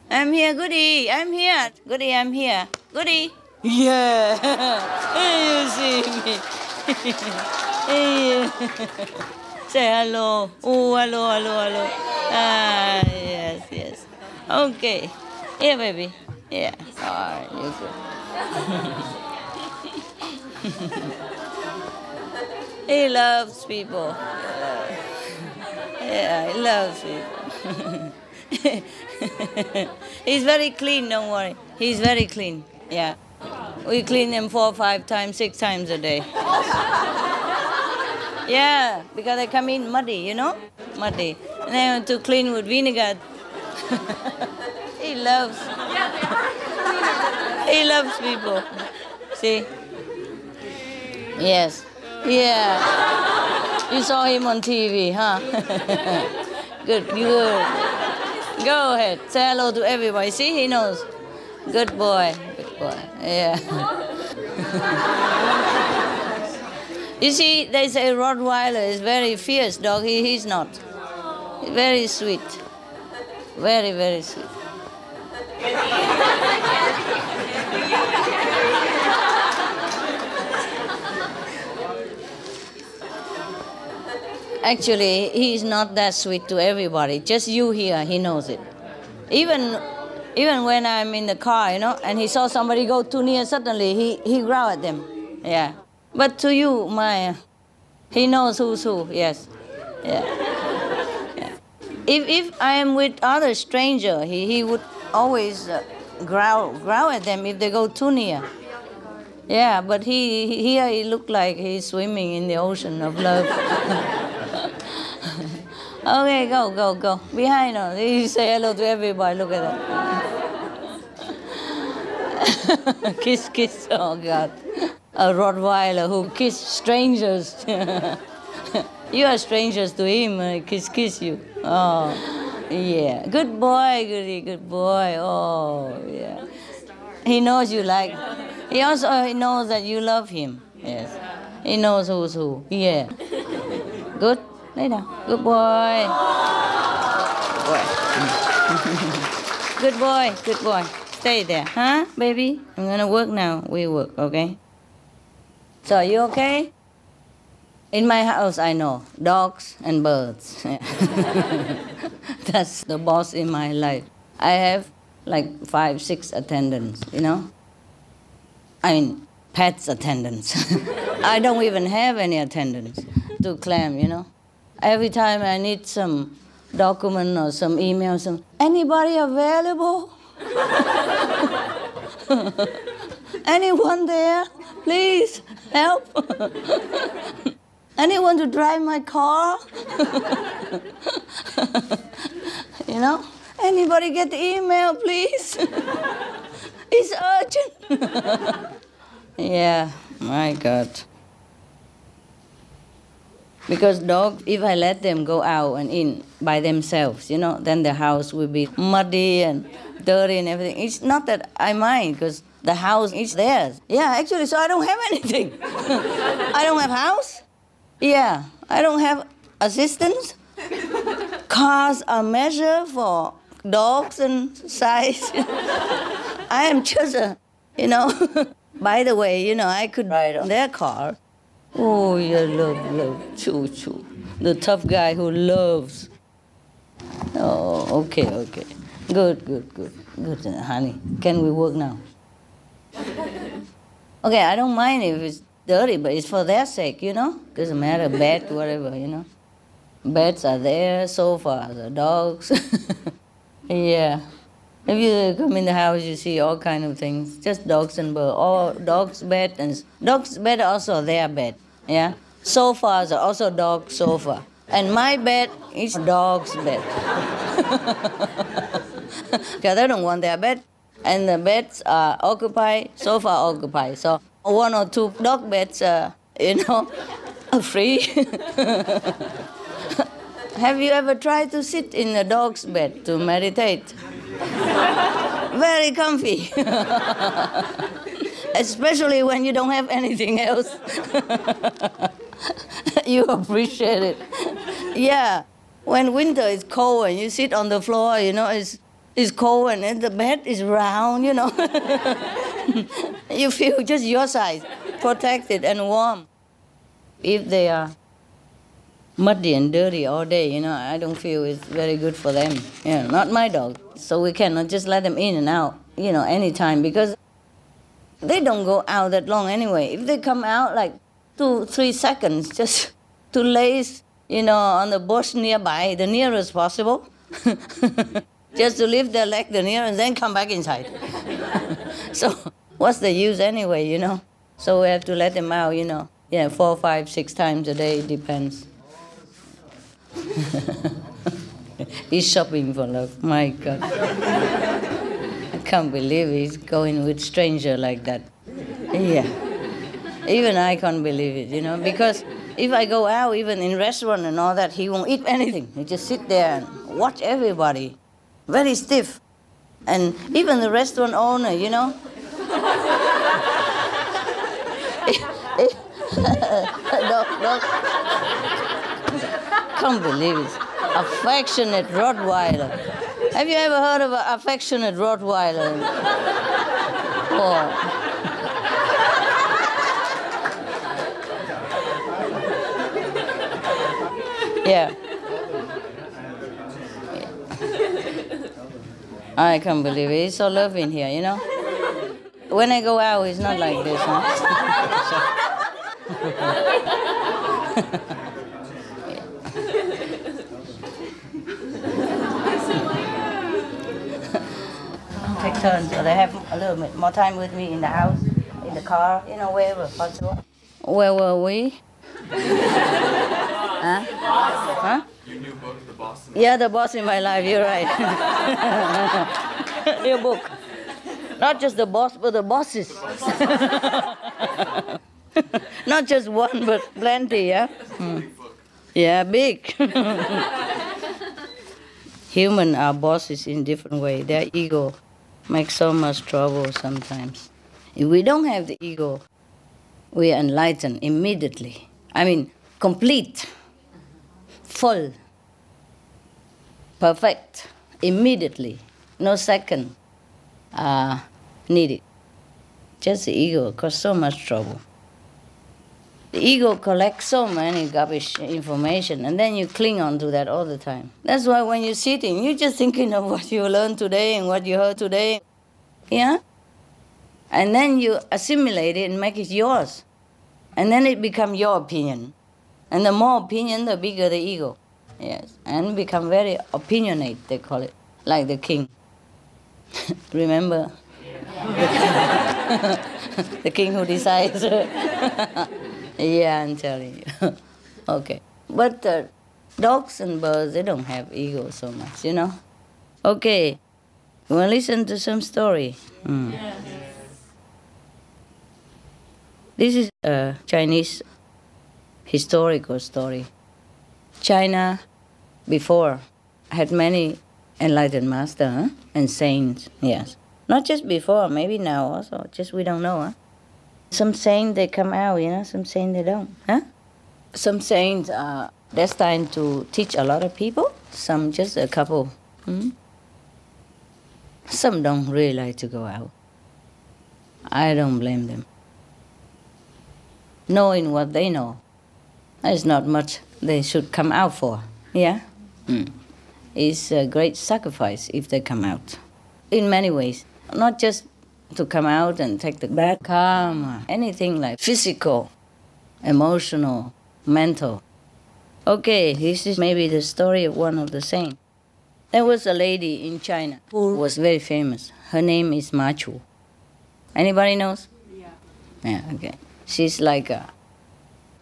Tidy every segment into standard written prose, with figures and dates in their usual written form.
I'm here, Goody. I'm here. Goody, I'm here. Goody. Yeah. Hey, you see me. Hey. Say hello. Oh, hello, hello, hello. Ah, yes, yes. Okay. Here, baby. Yeah. All right, you're good. He loves people. Yeah, he loves people. He's very clean, don't worry. He's very clean, yeah. We clean him 4, 5 times, 6 times a day. Yeah, because they come in muddy, you know? Muddy. And they want to clean with vinegar. He loves. He loves people. See? Yes. Yeah. You saw him on TV, huh? Good, good. Go ahead. Say hello to everybody. See, he knows. Good boy. Good boy. Yeah. You see, they say Rottweiler is very fierce dog. He's not. He's very sweet. Very, very sweet. Actually, he's not that sweet to everybody. Just you here, he knows it. Even when I'm in the car, you know, and he saw somebody go too near, suddenly he growl at them. Yeah. But to you, Maya, he knows who's who. Yes. Yeah. Yeah. If I am with other stranger, he would always growl at them if they go too near. Yeah, but he looked like he's swimming in the ocean of love. Okay, go. Behind us. You say hello to everybody. Look at that. Kiss. Oh, God. A Rottweiler who kiss strangers. You are strangers to him. Kiss you. Oh, yeah. Good boy, Goody. Good boy. Oh, yeah. He knows you like. He also knows that you love him. Yes. He knows who's who. Yeah. Good. Lay down. Good boy. Good boy. Good boy. Stay there. Huh, baby? I'm going to work now. We work, okay? So, are you okay? In my house, I know. Dogs and birds. That's the boss in my life. I have like 5, 6 attendants, you know? I mean, pets attendants. I don't even have any attendants to claim, you know? Every time I need some document or some email, anybody available? Anyone there? Please, help. Anyone to drive my car? You know? Anybody get the email, please? It's urgent. Yeah, my God. Because dogs, if I let them go out and in by themselves, you know, then the house will be muddy and dirty and everything. It's not that I mind, because the house is theirs. Yeah, actually, so I don't have anything. I don't have house. Yeah, I don't have assistants. Cars are measured for dogs and size. I am just a, you know. By the way, you know, I could ride on their car. Oh, yeah, love, choo. The tough guy who loves. Oh, okay. Good, honey. Can we work now? Okay, I don't mind if it's dirty, but it's for their sake, you know? Doesn't matter, bed, whatever, you know? Beds are there, sofas are dogs. Yeah. If you come in the house, you see all kind of things. Just dogs and birds. All dogs' bed and dogs' bed are also their bed. Yeah. Sofas are also dog sofa, and my bed is dog's bed. Because they don't want their bed, and the beds are occupied, sofa occupied. So 1 or 2 dog beds, you know, are free. Have you ever tried to sit in a dog's bed to meditate? Very comfy. Especially when you don't have anything else. You appreciate it. Yeah. When winter is cold and you sit on the floor, you know, it's it's cold and then the bed is round, you know. You feel just your size, protected and warm. If they are muddy and dirty all day, you know, I don't feel it's very good for them. Yeah, not my dog. So we cannot just let them in and out, you know, anytime, because they don't go out that long anyway. If they come out like 2-3 seconds, just to laze, you know, on the bush nearby, the nearest possible, just to lift their leg the nearest, and then come back inside. So what's the use anyway, you know? So we have to let them out, you know. Yeah, 4, 5, 6 times a day, it depends. He's shopping for love, my God. I can't believe he's going with stranger like that. Yeah. Even I can't believe it, you know, because if I go out, even in restaurant and all that, he won't eat anything. He just sit there and watch everybody. Very stiff. And even the restaurant owner, you know. Dog. Can't believe it. Affectionate Rottweiler. Have you ever heard of an affectionate Rottweiler? Oh. Yeah. I can't believe it. It's so loving here, you know. When I go out, it's not like this, huh? Take turns, so they have a little bit more time with me in the house, in the car, you know, wherever possible. Where were we? Huh? Huh? Your new book, The Boss. Yeah, The Boss in My Life, you're right. Your book. Not just the boss, but the bosses. Not just one, but plenty, yeah? Yeah, big. Human are bosses in different way. Their ego makes so much trouble sometimes. If we don't have the ego, we are enlightened immediately. I mean, complete, full, perfect, immediately, no second needed. Just the ego causes so much trouble. The ego collects so many garbage information, and then you cling on to that all the time. That's why when you're sitting, you're just thinking of what you learned today and what you heard today. Yeah? And then you assimilate it and make it yours. And then it becomes your opinion. And the more opinion, the bigger the ego. Yes. And become very opinionate, they call it, like the king. Remember? The king who decides. Yeah, I'm telling you. Okay. But dogs and birds, they don't have ego so much, you know? Okay. You want to listen to some story? Yes. This is a Chinese historical story. China, before, had many enlightened masters and saints, yes. Not just before, maybe now also, just we don't know, huh? Some saints, they come out, you know, some saints, they don't, huh? Some saints are destined to teach a lot of people, some just a couple. Some don't really like to go out. I don't blame them. Knowing what they know, there's not much they should come out for, yeah? It's a great sacrifice if they come out. In many ways, not just to come out and take the bad karma, anything like physical, emotional, mental. Okay, this is maybe the story of one of the saints. There was a lady in China who was very famous. Her name is Ma Chu. Anybody knows? Yeah. Yeah, okay. She's like a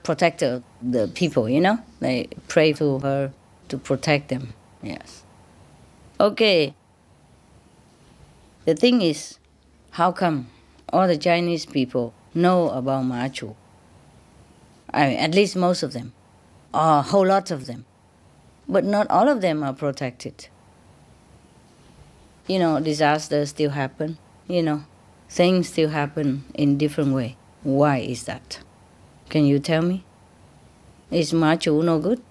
protector of the people, you know? They pray to her to protect them, yes. Okay. The thing is, how come all the Chinese people know about Ma Chu? I mean, at least most of them, or a whole lot of them. But not all of them are protected. You know, disasters still happen, you know. Things still happen in different way. Why is that? Can you tell me? Is Ma Chu no good?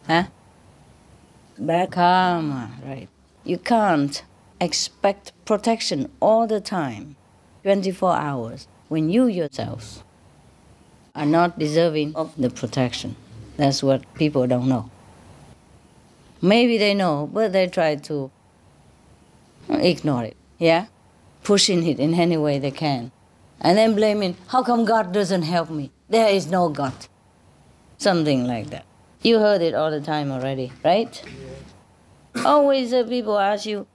Huh? Bad karma, right. You can't expect protection all the time, 24 hours, when you yourselves are not deserving of the protection. That's what people don't know. Maybe they know, but they try to ignore it, yeah? Pushing it in any way they can. And then blaming, how come God doesn't help me? There is no God. Something like that. You heard it all the time already, right? Always people ask you,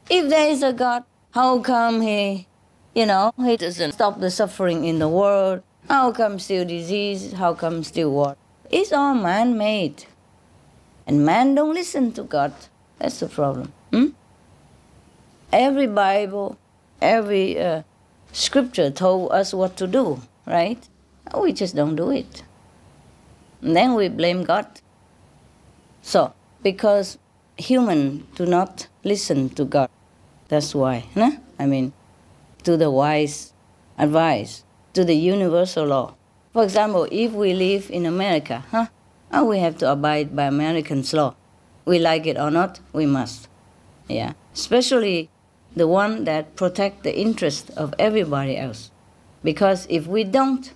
if there is a God, how come He doesn't stop the suffering in the world? How come still disease? How come still war? It's all man-made. And man don't listen to God. That's the problem. Every Bible, every scripture told us what to do, right? We just don't do it. And then we blame God. So, because humans do not listen to God, that's why. To the wise advice, to the universal law. For example, if we live in America, we have to abide by American's law. We like it or not, we must. Yeah, especially the one that protect the interest of everybody else. Because if we don't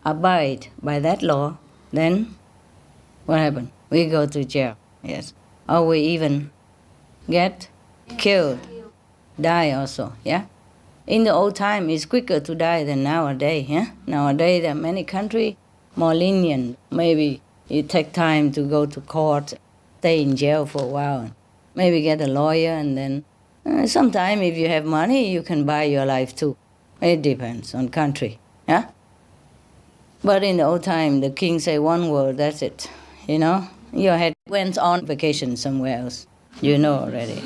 abide by that law, then what happens? We go to jail, yes. Or we even get killed, die also, yeah? In the old time, it's quicker to die than nowadays, yeah? Nowadays, there are many countries more lenient. Maybe you take time to go to court, stay in jail for a while, maybe get a lawyer, and then sometime if you have money, you can buy your life too. It depends on country, yeah? But in the old time, the king say one word, that's it, Your head went on vacation somewhere else. You know already.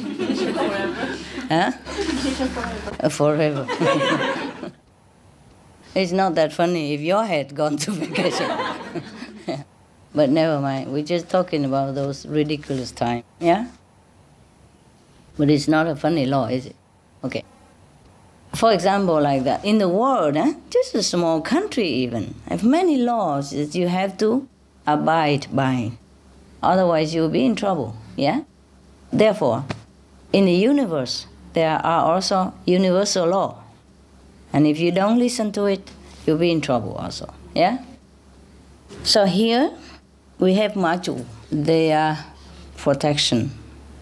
Huh? Forever. It's not that funny if your head gone to vacation. Yeah. But never mind. We're just talking about those ridiculous times. Yeah? But it's not a funny law, is it? Okay. For example, like that, in the world, just a small country even, have many laws that you have to abide by. Otherwise, you'll be in trouble, yeah? Therefore, in the universe, there are also universal law. And if you don't listen to it, you'll be in trouble also, yeah? So here, we have Machu. They are protection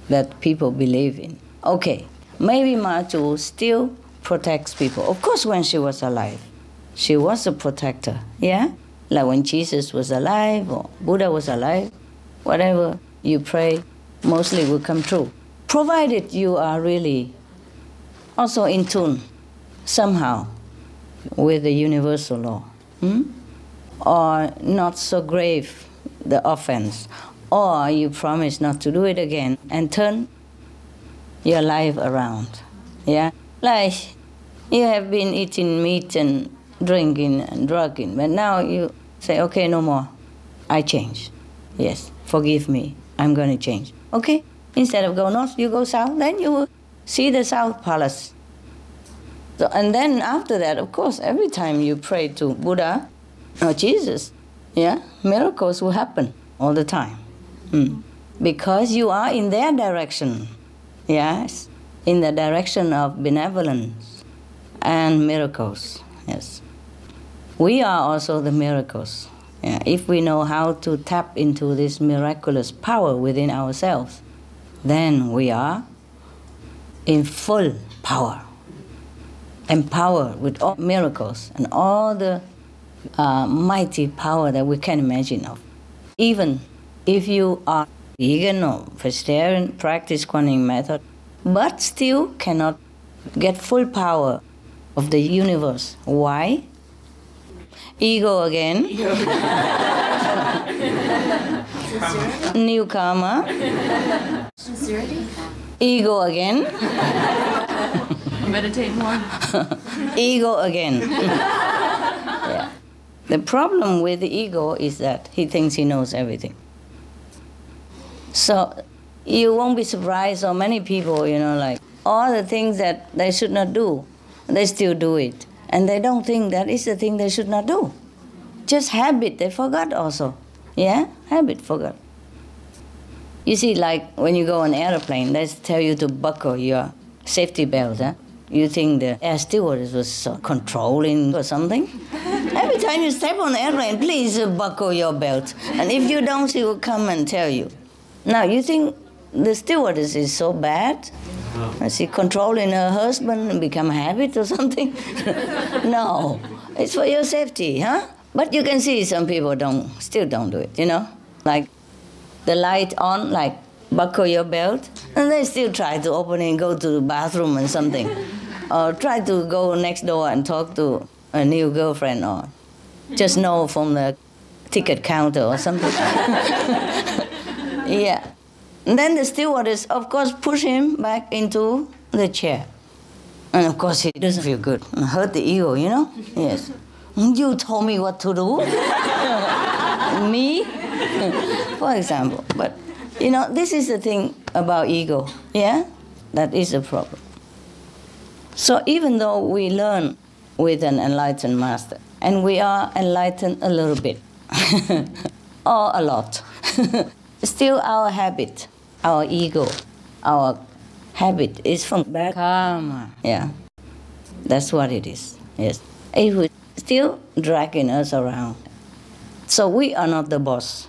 that people believe in. Okay, maybe Machu still protects people. Of course, when she was alive, she was a protector, yeah? Like when Jesus was alive or Buddha was alive, whatever you pray mostly will come true. Provided you are really also in tune somehow with the universal law. Or not so grave the offense. Or you promise not to do it again and turn your life around. Yeah? Like you have been eating meat and drinking and drugging, but now you say, okay, no more. I change. Yes, forgive me. I'm going to change. Okay? Instead of go north, you go south, then you will see the South Palace. So, and then after that, of course, every time you pray to Buddha or Jesus, yeah, miracles will happen all the time. Because you are in their direction, yes, in the direction of benevolence and miracles, yes. We are also the miracles. Yeah, if we know how to tap into this miraculous power within ourselves, then we are in full power, empowered with all miracles and all the mighty power that we can imagine of. Even if you are vegan or vegetarian, practice Kuan method, but still cannot get full power of the universe. Why? Ego again. New karma. Sincerity? Ego again. Meditate more. Ego again. Yeah. The problem with the ego is that he thinks he knows everything. So you won't be surprised so many people, like all the things that they should not do, they still do it. And they don't think that is the thing they should not do. Just habit, they forgot also. Yeah? Habit, forgot. You see, like when you go on an airplane, they tell you to buckle your safety belt. Huh? You think the air stewardess was so controlling or something? Every time you step on the airplane, please buckle your belt. And if you don't, she will come and tell you. Now, you think the stewardess is so bad? Is she controlling her husband and become a habit or something? No, it's for your safety, huh? But you can see some people still don't do it, you know? Like the light on, like buckle your belt, and they still try to open it and go to the bathroom and something. Or try to go next door and talk to a new girlfriend, or just know from the ticket counter or something. Yeah. And then the stewardess, of course, push him back into the chair. And of course, he doesn't feel good. Hurt the ego, you know? Yes. You told me what to do. Me? For example. But, you know, this is the thing about ego. Yeah? That is a problem. So even though we learn with an enlightened master, and we are enlightened a little bit, or a lot, still our habit, our ego, our habit is from bad karma. Yeah, that's what it is. Yes, it will still dragging us around. So we are not the boss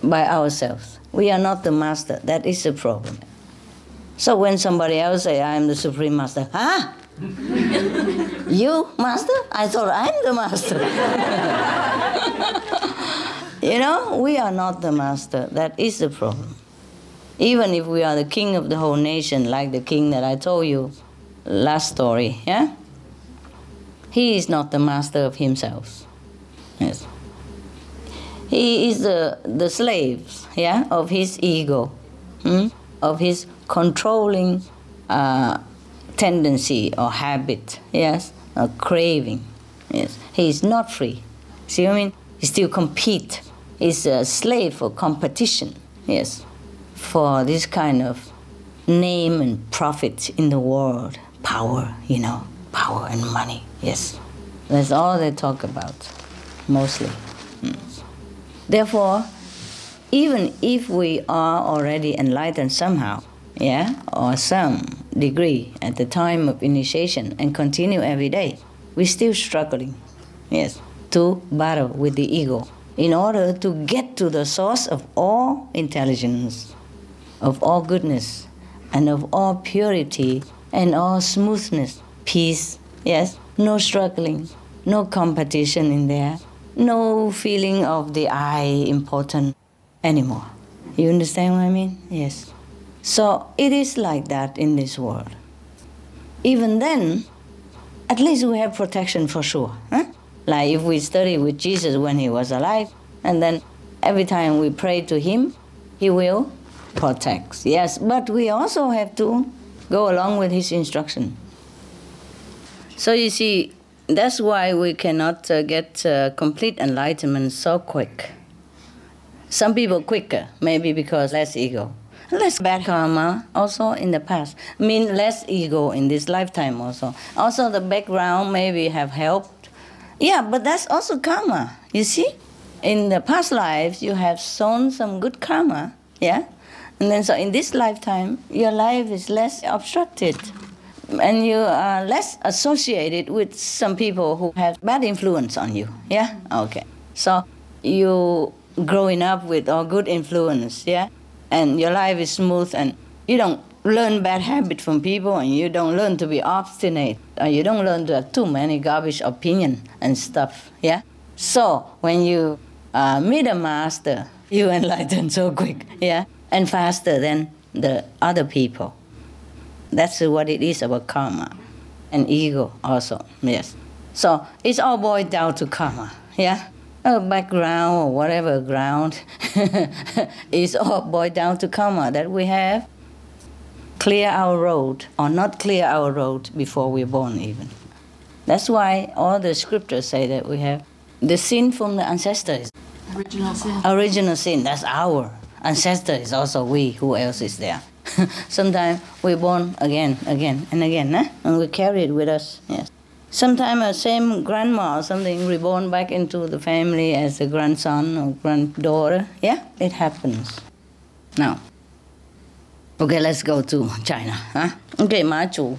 by ourselves. We are not the master. That is the problem. So when somebody else say, I am the Supreme Master, huh? You, Master? I thought I'm the Master. You know, we are not the Master. That is the problem. Even if we are the king of the whole nation, like the king that I told you last story, yeah? He is not the master of himself. Yes. He is the slave, yeah, of his ego, of his controlling tendency or habit, yes, or craving. Yes, he is not free. See what I mean? He still compete. He's a slave for competition. Yes, for this kind of name and profit in the world, power, you know, power and money. Yes, that's all they talk about, mostly. Therefore, even if we are already enlightened somehow, yeah, or some degree at the time of initiation and continue every day, we're still struggling, yes, to battle with the ego in order to get to the source of all intelligence, of all goodness, and of all purity and all smoothness, peace, yes, no struggling, no competition in there, no feeling of the I important anymore. You understand what I mean? Yes. So it is like that in this world. Even then, at least we have protection for sure. Huh? Like if we study with Jesus when he was alive, and then every time we pray to him, he will protect. Yes, but we also have to go along with his instruction. So you see, that's why we cannot get complete enlightenment so quick. Some people quicker, maybe because less ego. Less bad karma also in the past. I mean, less ego in this lifetime also. Also the background maybe have helped. Yeah, but that's also karma, you see? In the past lives, you have sown some good karma, yeah? And then so in this lifetime, your life is less obstructed. And you are less associated with some people who have bad influence on you, yeah? Okay. So you growing up with all good influence, yeah? And your life is smooth and you don't learn bad habits from people and you don't learn to be obstinate or you don't learn to have too many garbage opinion and stuff, yeah? So when you meet a master, you enlighten so quick, yeah? And faster than the other people. That's what it is about karma and ego also, yes. So it's all boiled down to karma, yeah? A background or whatever ground is all boiled down to karma that we have. Clear our road or not clear our road before we're born even. That's why all the scriptures say that we have the sin from the ancestors. Original sin. Original sin, that's our ancestor is also we, who else is there? Sometimes we're born again, and again, and we carry it with us, yes. Sometimes a same grandma or something reborn back into the family as a grandson or granddaughter, yeah, it happens. Now, okay, let's go to China. Huh? Okay, Ma Chu.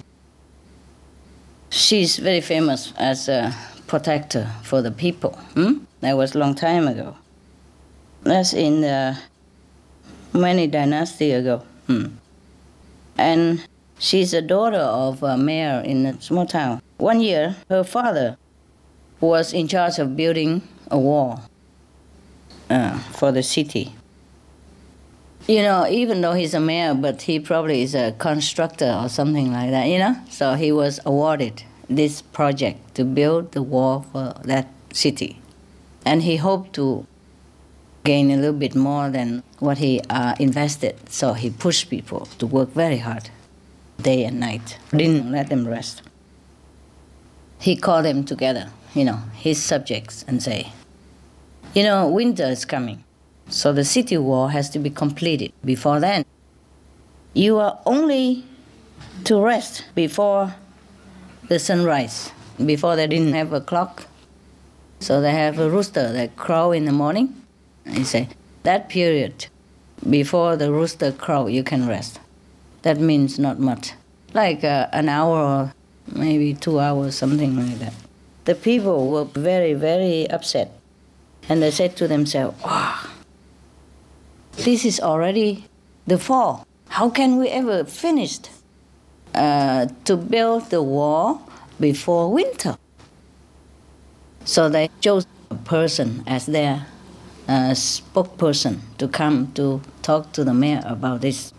She's very famous as a protector for the people. That was a long time ago. That's in many dynasties ago. And she's a daughter of a mayor in a small town. One year, her father was in charge of building a wall for the city. You know, even though he's a mayor, but he probably is a constructor or something like that, you know? So he was awarded this project to build the wall for that city. And he hoped to gain a little bit more than what he invested. So he pushed people to work very hard, day and night. Didn't let them rest. He called them together, you know, his subjects, and say, you know, winter is coming. So the city wall has to be completed before then. You are only to rest before the sunrise. Before they didn't have a clock, so they have a rooster that crow in the morning. And he say, that period before the rooster crow, you can rest. That means not much, like an hour or maybe 2 hours, something like that. The people were very, very upset, and they said to themselves, wow, this is already the fall. How can we ever finish to build the wall before winter? So they chose a person as their spokesperson to come to talk to the mayor about this.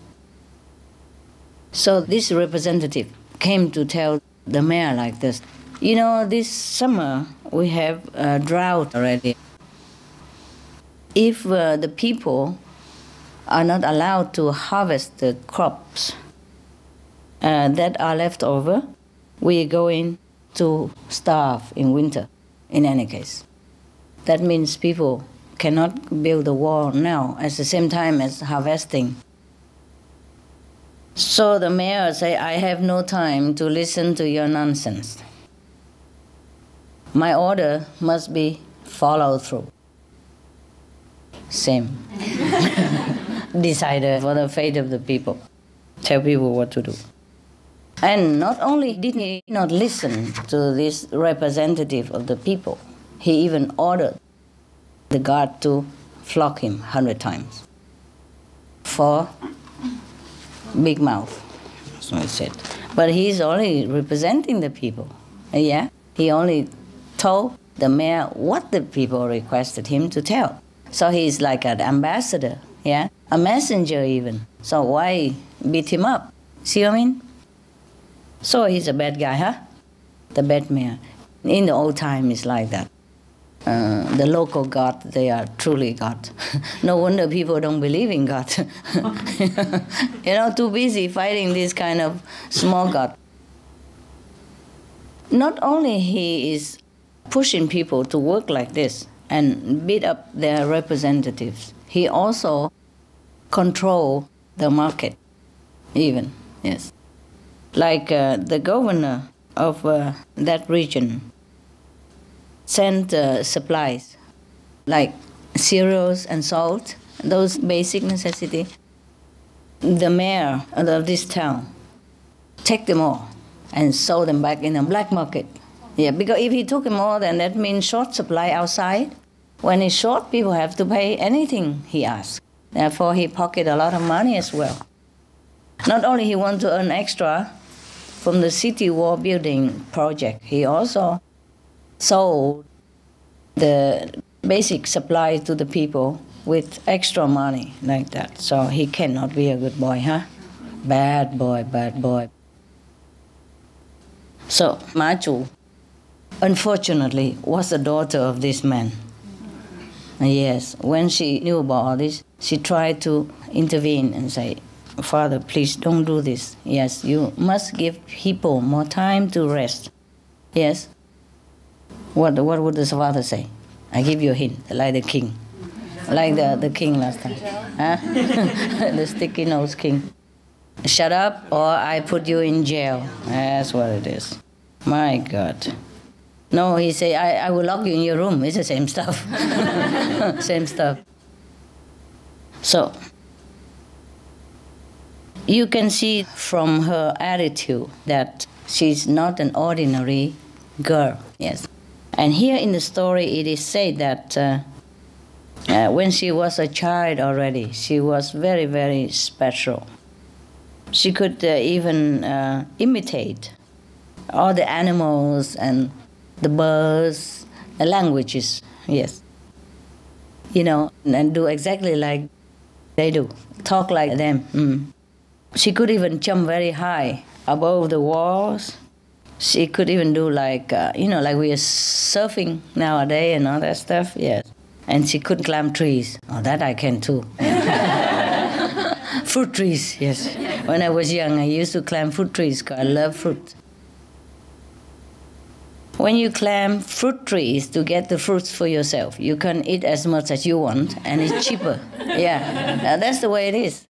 So this representative came to tell the mayor like this, you know, this summer we have a drought already. If the people are not allowed to harvest the crops that are left over, we are going to starve in winter, in any case. That means people cannot build the wall now at the same time as harvesting. So the mayor say, I have no time to listen to your nonsense. My order must be followed through. Same. Decided for the fate of the people. Tell people what to do. And not only did he not listen to this representative of the people, he even ordered the guard to flog him 100 times for big mouth, so he said. But he's only representing the people. Yeah, he only told the mayor what the people requested him to tell. So he's like an ambassador, yeah, a messenger even. So why beat him up? See what I mean? So he's a bad guy, huh? The bad mayor. In the old time, it's like that. The local God, they are truly God. No wonder people don't believe in God. You know, too busy fighting this kind of small God. Not only he is pushing people to work like this and beat up their representatives, he also control the market, even, yes. Like the governor of that region sent supplies, like cereals and salt, those basic necessities. The mayor of this town take them all and sold them back in the black market. Yeah, because if he took them all, then that means short supply outside. When it's short, people have to pay anything he asks. Therefore, he pocket a lot of money as well. Not only he want to earn extra from the city wall building project, he also sold the basic supply to the people with extra money like that. So he cannot be a good boy, huh? Bad boy, bad boy. So Ma Chu, unfortunately, was the daughter of this man. Yes, when she knew about all this, she tried to intervene and say, Father, please don't do this. Yes, you must give people more time to rest. Yes. What would the father say? I give you a hint, like the king. Like the king last time. Huh? The sticky nose king. Shut up or I put you in jail. That's what it is. My God. No, he say, I will lock you in your room. It's the same stuff. Same stuff. So, You can see from her attitude that she's not an ordinary girl. Yes. And here in the story it is said that when she was a child already, she was very, very special. She could even imitate all the animals and the birds, the languages, yes. And do exactly like they do, talk like them. She could even jump very high above the walls. She could even do like we are surfing nowadays and all that stuff, yes. And she could climb trees. Oh, that I can too. Fruit trees, yes. When I was young, I used to climb fruit trees because I love fruit. When you climb fruit trees to get the fruits for yourself, you can eat as much as you want, and it's cheaper. Yeah, now, that's the way it is.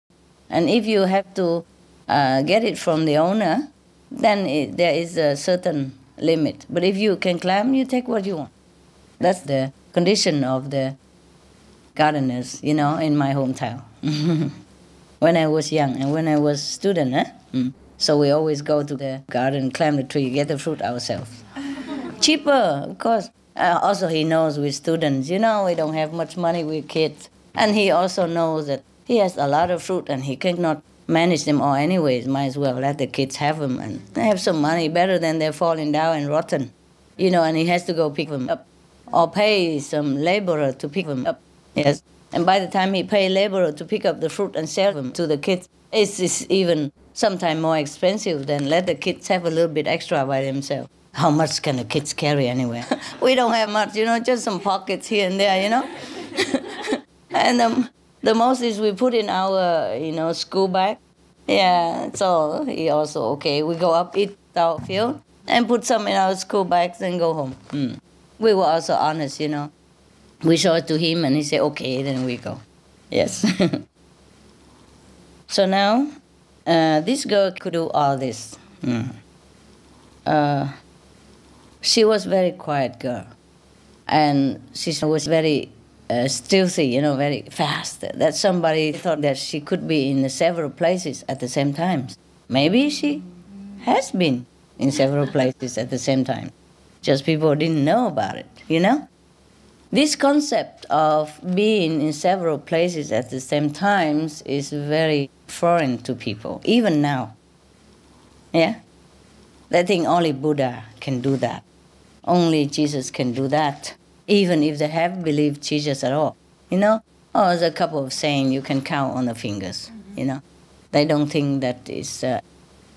And if you have to get it from the owner, then there is a certain limit. But if you can climb, you take what you want. That's the condition of the gardeners, in my hometown. When I was young and when I was student, so we always go to the garden, climb the tree, get the fruit ourselves. Cheaper, of course. Also, he knows with students, we don't have much money with kids. And he also knows that he has a lot of fruit and he cannot manage them all anyways. Might as well let the kids have them and have some money, better than they're falling down and rotten. And he has to go pick them up or pay some laborer to pick them up. Yes. And by the time he pay laborer to pick up the fruit and sell them to the kids, it's even sometimes more expensive than let the kids have a little bit extra by themselves. How much can the kids carry anyway? We don't have much, just some pockets here and there, And the most is we put in our, school bag. Yeah, so he also, okay, we go up, eat our field, and put some in our school bags and go home. We were also honest, We show it to him and he said, okay, then we go. Yes. So now, this girl could do all this. She was a very quiet girl. And she was very stealthy, very fast. That somebody thought that she could be in several places at the same time. Maybe she has been in several places at the same time. Just people didn't know about it, This concept of being in several places at the same time is very foreign to people, even now. Yeah? They think only Buddha can do that. Only Jesus can do that, even if they have believed Jesus at all. There's a couple of sayings you can count on the fingers, They don't think that it's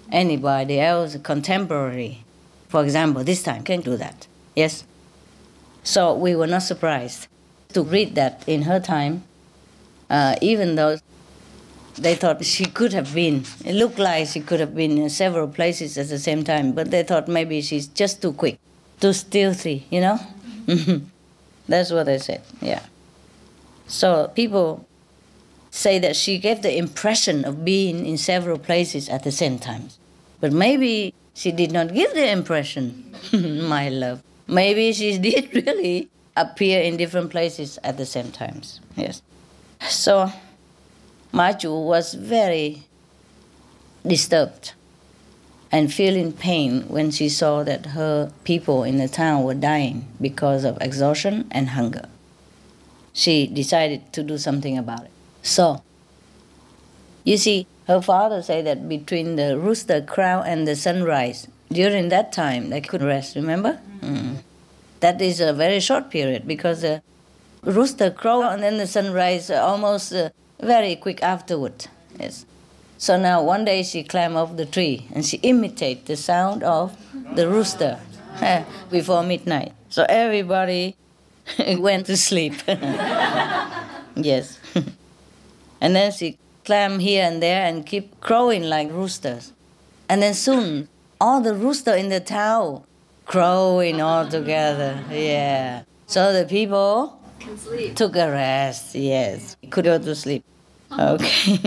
anybody else contemporary, for example, this time can do that. Yes? So we were not surprised to read that in her time, even though they thought she could have been, it looked like she could have been in several places at the same time, but they thought maybe she's just too quick, too stealthy, That's what they said, yeah. So people say that she gave the impression of being in several places at the same time. But maybe she did not give the impression, my love. Maybe she did really appear in different places at the same time. Yes. So Maju was very disturbed and feeling pain when she saw that her people in the town were dying because of exhaustion and hunger. She decided to do something about it. So, you see, her father said that between the rooster crow and the sunrise, during that time they could rest, remember? That is a very short period because the rooster crow and then the sunrise almost very quick afterward. Yes. So now one day she climbed off the tree and she imitated the sound of the rooster before midnight. So everybody went to sleep. Yes. And then she climbed here and there and keep crowing like roosters. And then soon all the roosters in the town crowing all together. Yeah. So the people took a rest. Yes. Could go to sleep. Okay.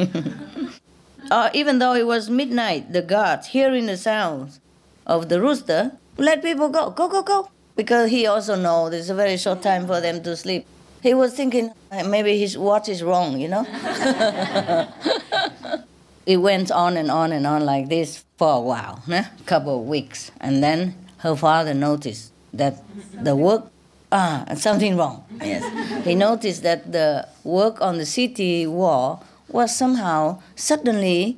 Even though it was midnight, the guards, hearing the sounds of the rooster, let people go. Go, go, go. Because he also knows there's a very short time for them to sleep. He was thinking maybe his watch is wrong, it went on and on and on like this for a while, a couple of weeks. And then her father noticed that the work, something wrong. Yes. He noticed that the work on the city wall was somehow suddenly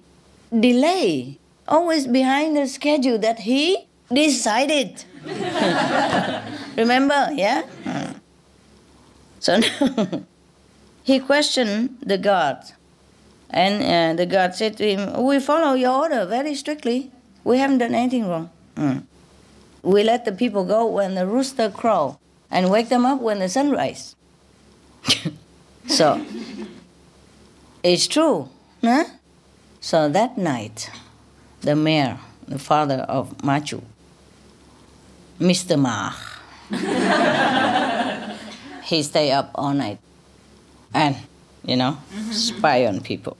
delayed, always behind the schedule that he decided. Remember, yeah? So he questioned the god. And the god said to him, we follow your order very strictly. We haven't done anything wrong. We let the people go when the rooster crows and wake them up when the sun rises. So, it's true. Huh? So that night, the mayor, the father of Machu, Mr. Ma, he stayed up all night and, spy on people.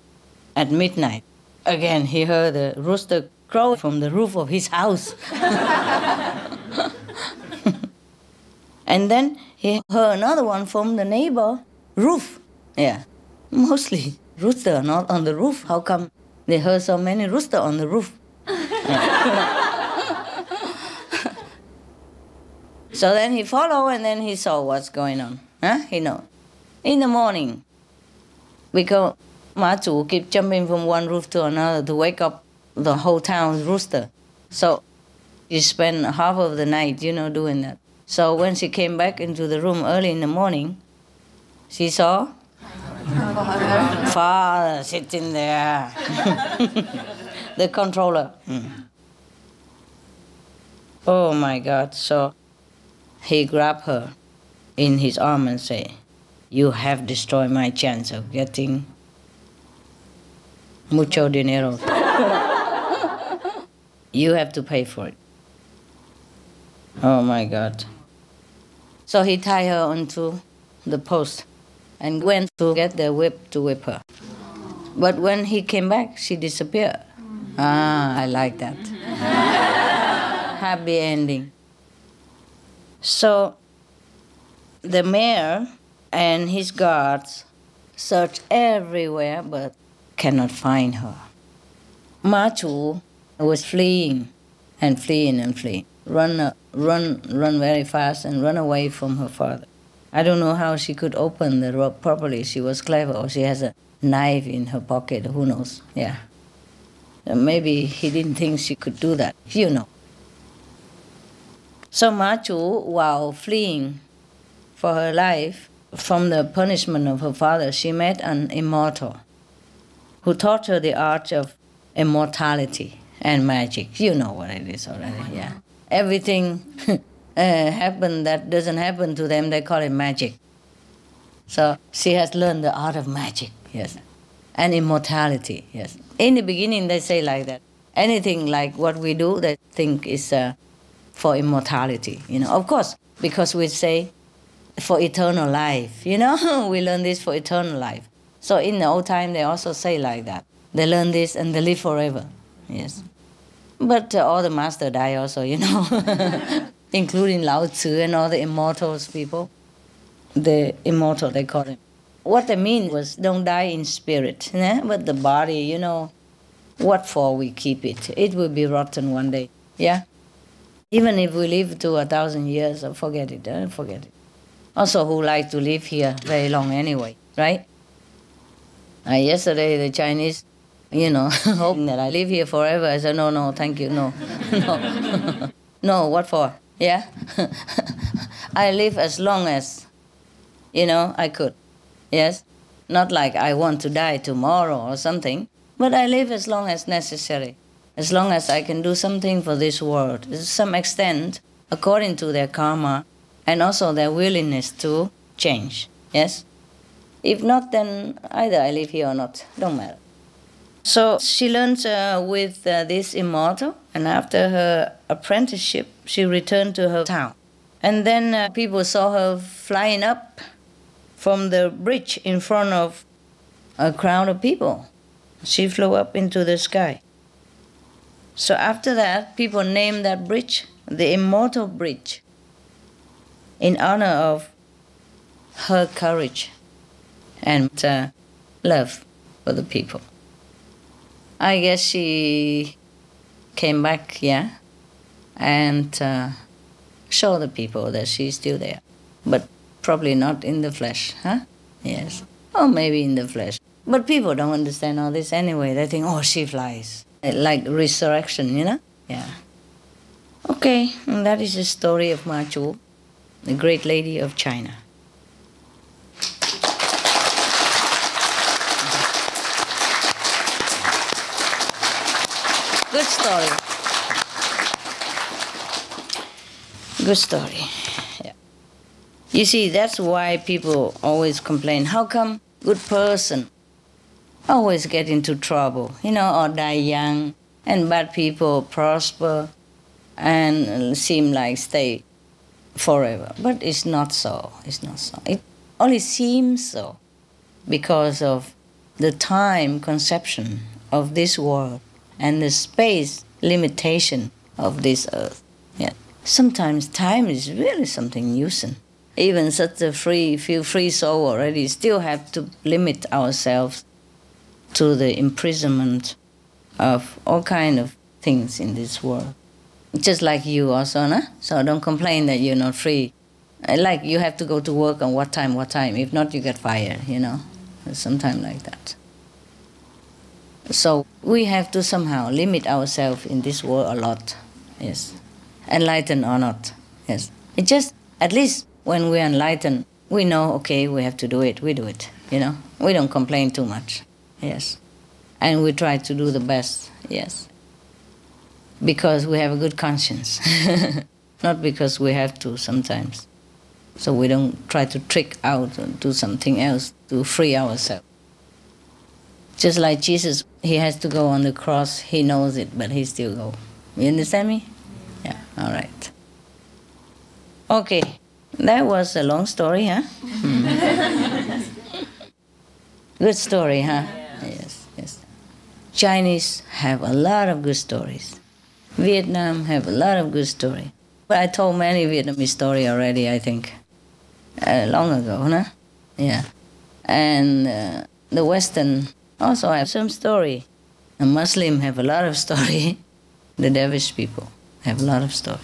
At midnight, again, he heard the rooster crow from the roof of his house. And then he heard another one from the neighbor roof. Yeah, mostly rooster not on the roof. How come they heard so many rooster on the roof? So then he followed and then he saw what's going on. He know. In the morning, because Machu keep jumping from one roof to another to wake up the whole town's rooster. So she spent half of the night, doing that. So when she came back into the room early in the morning, she saw father sitting there, the controller. Oh my God. So he grabbed her in his arm and said, you have destroyed my chance of getting mucho dinero. You have to pay for it. Oh my God. So he tied her onto the post and went to get the whip to whip her. But when he came back, she disappeared. I like that. Happy ending. So the mayor and his guards search everywhere but cannot find her. Machu was fleeing and fleeing and fleeing. Run very fast and run away from her father. I don't know how she could open the rope properly. She was clever, or she has a knife in her pocket, who knows, yeah. Maybe he didn't think she could do that, So Machu, while fleeing for her life from the punishment of her father, she met an immortal who taught her the art of immortality and magic. You know what it is already, yeah. Everything happen that doesn't happen to them, they call it magic. So she has learned the art of magic, yes, and immortality, yes. In the beginning, they say like that. Anything like what we do, they think is for immortality, Of course, because we say for eternal life, we learn this for eternal life. So in the old time, they also say like that. They learn this and they live forever, yes. But all the masters die also, including Lao Tzu and all the immortals people. The immortal, they call them. What they mean was don't die in spirit, but the body, what for we keep it? It will be rotten one day, yeah? Even if we live to 1,000 years, forget it, forget it. Also, who like to live here very long anyway, right? Yesterday, the Chinese, hoping that I live here forever. I said, no, thank you, no. No, what for? Yeah? I live as long as, I could. Yes? Not like I want to die tomorrow or something, but I live as long as necessary. As long as I can do something for this world, to some extent, according to their karma, and also their willingness to change. Yes? If not, then either I live here or not. Don't matter. So she learned with this immortal, and after her apprenticeship, she returned to her town. And then people saw her flying up from the bridge in front of a crowd of people. She flew up into the sky. So after that, people named that bridge the Immortal Bridge in honor of her courage and love for the people. I guess she came back, yeah, and show the people that she's still there. But probably not in the flesh, huh? Yes. Or maybe in the flesh. But people don't understand all this anyway. They think, oh, she flies. Like resurrection, you know? Yeah. Okay, and that is the story of Ma Chu, the great lady of China. Good story. Good story. Yeah. You see, that's why people always complain. How come good person always get into trouble, you know, or die young, and bad people prosper and seem like stay forever? But it's not so. It's not so. It only seems so because of the time conception of this world and the space limitation of this earth. Yeah. Sometimes time is really something nuisance. Even such a feel free soul already still have to limit ourselves to the imprisonment of all kind of things in this world. Just like you also, no? So don't complain that you're not free. Like you have to go to work on what time. If not, you get fired, you know. Sometimes like that. So we have to somehow limit ourselves in this world a lot. Yes. Enlightened or not. Yes. It just, at least when we're enlightened, we know, okay, we have to do it. We do it, you know. We don't complain too much. Yes. And we try to do the best. Yes. Because we have a good conscience. Not because we have to sometimes. So we don't try to trick out or do something else to free ourselves. Just like Jesus, he has to go on the cross. He knows it, but he still go. You understand me? Yeah, all right. Okay, that was a long story, huh? Good story, huh? Yes, yes. Chinese have a lot of good stories. Vietnam have a lot of good stories. But I told many Vietnamese story already, I think, long ago, huh? Yeah. And the Western also have some story. The Muslim have a lot of story. The Dervish people have a lot of story.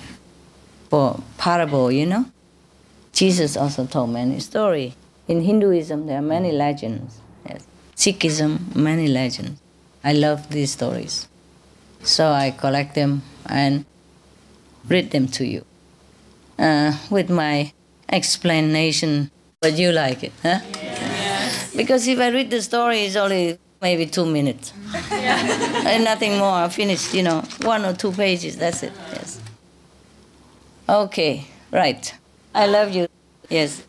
For parable, you know, Jesus also told many story. In Hinduism, there are many legends. Yes. Sikhism, many legends. I love these stories. So I collect them and read them to you. With my explanation, but you like it, huh? Yes. Because if I read the story, it's only maybe 2 minutes. And nothing more, I finished, you know, 1 or 2 pages, that's it, yes. Okay, right. I love you. Yes,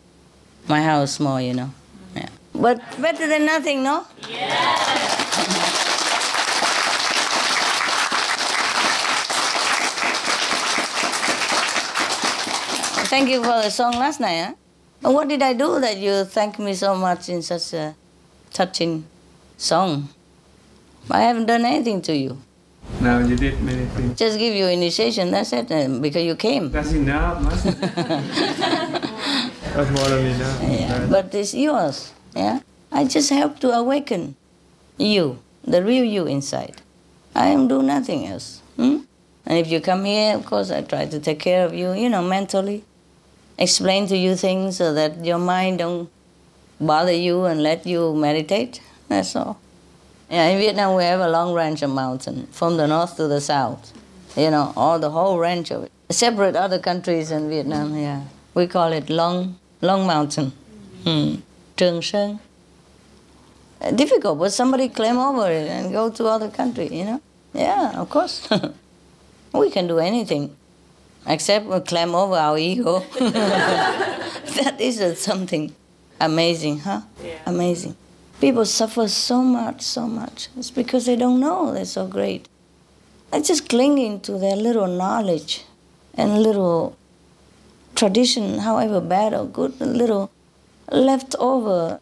my house small, you know. Yeah. But better than nothing, no? Yes. Thank you for the song last night, huh? And what did I do that you thank me so much in such a touching song? I haven't done anything to you. No, you did many things. Just give you initiation, that's it, because you came. That's enough, man. That's more than enough. Yeah, but it's yours, yeah? I just help to awaken you, the real you inside. I am do nothing else. And if you come here, of course, I try to take care of you, you know, mentally. Explain to you things so that your mind don't bother you and let you meditate. That's all. Yeah, in Vietnam we have a long range of mountain from the north to the south. You know, all the whole range of it. Separate other countries in Vietnam, yeah. We call it Long Mountain. Trường Sơn. Difficult, but somebody climb over it and go to other country, you know? Yeah, of course. We can do anything. Except we climb over our ego. That is something amazing, huh? Yeah. Amazing. People suffer so much. It's because they don't know they're so great. They're just clinging to their little knowledge and little tradition, however bad or good, a little left over,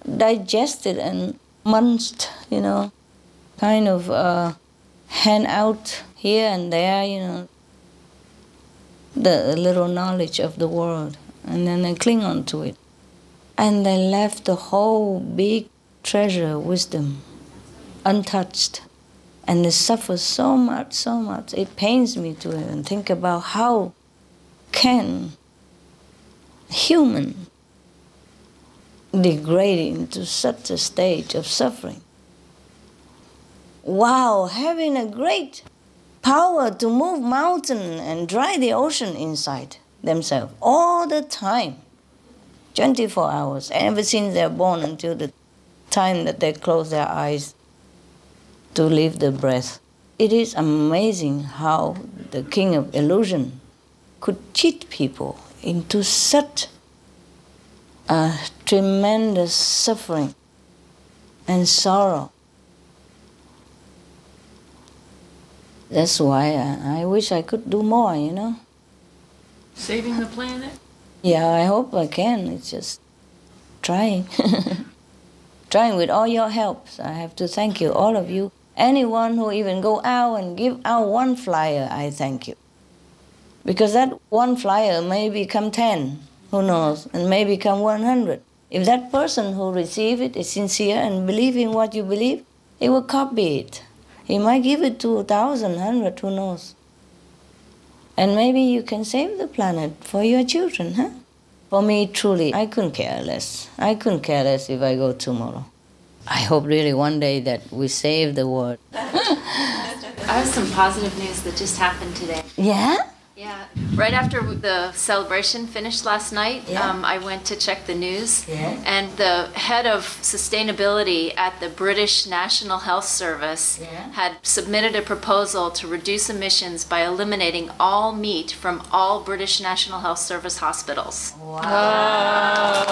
digested and munched, you know, kind of hand out here and there, you know, the little knowledge of the world, and then they cling on to it. And they left the whole big treasure of wisdom untouched. And they suffer so much, so much. It pains me to even think about how can human degrade into such a stage of suffering. Wow, having a great power to move mountain and dry the ocean inside themselves all the time, 24 hours, ever since they're born until the time that they close their eyes to leave the breath. It is amazing how the king of illusion could cheat people into such a tremendous suffering and sorrow. That's why I wish I could do more, you know. Saving the planet? Yeah, I hope I can. It's just trying. Trying with all your helps. I have to thank you, all of you. Anyone who even go out and give out one flyer, I thank you. Because that one flyer may become 10, who knows, and may become 100. If that person who receive it is sincere and believe in what you believe, he will copy it. He might give it to 1,000, 100, who knows. And maybe you can save the planet for your children, huh? For me, truly, I couldn't care less. I couldn't care less if I go tomorrow. I hope really one day that we save the world. I have some positive news that just happened today. Yeah? Yeah. Right after the celebration finished last night, Yeah. I went to check the news, Yeah. and the head of sustainability at the British National Health Service Yeah. had submitted a proposal to reduce emissions by eliminating all meat from all British National Health Service hospitals. Wow.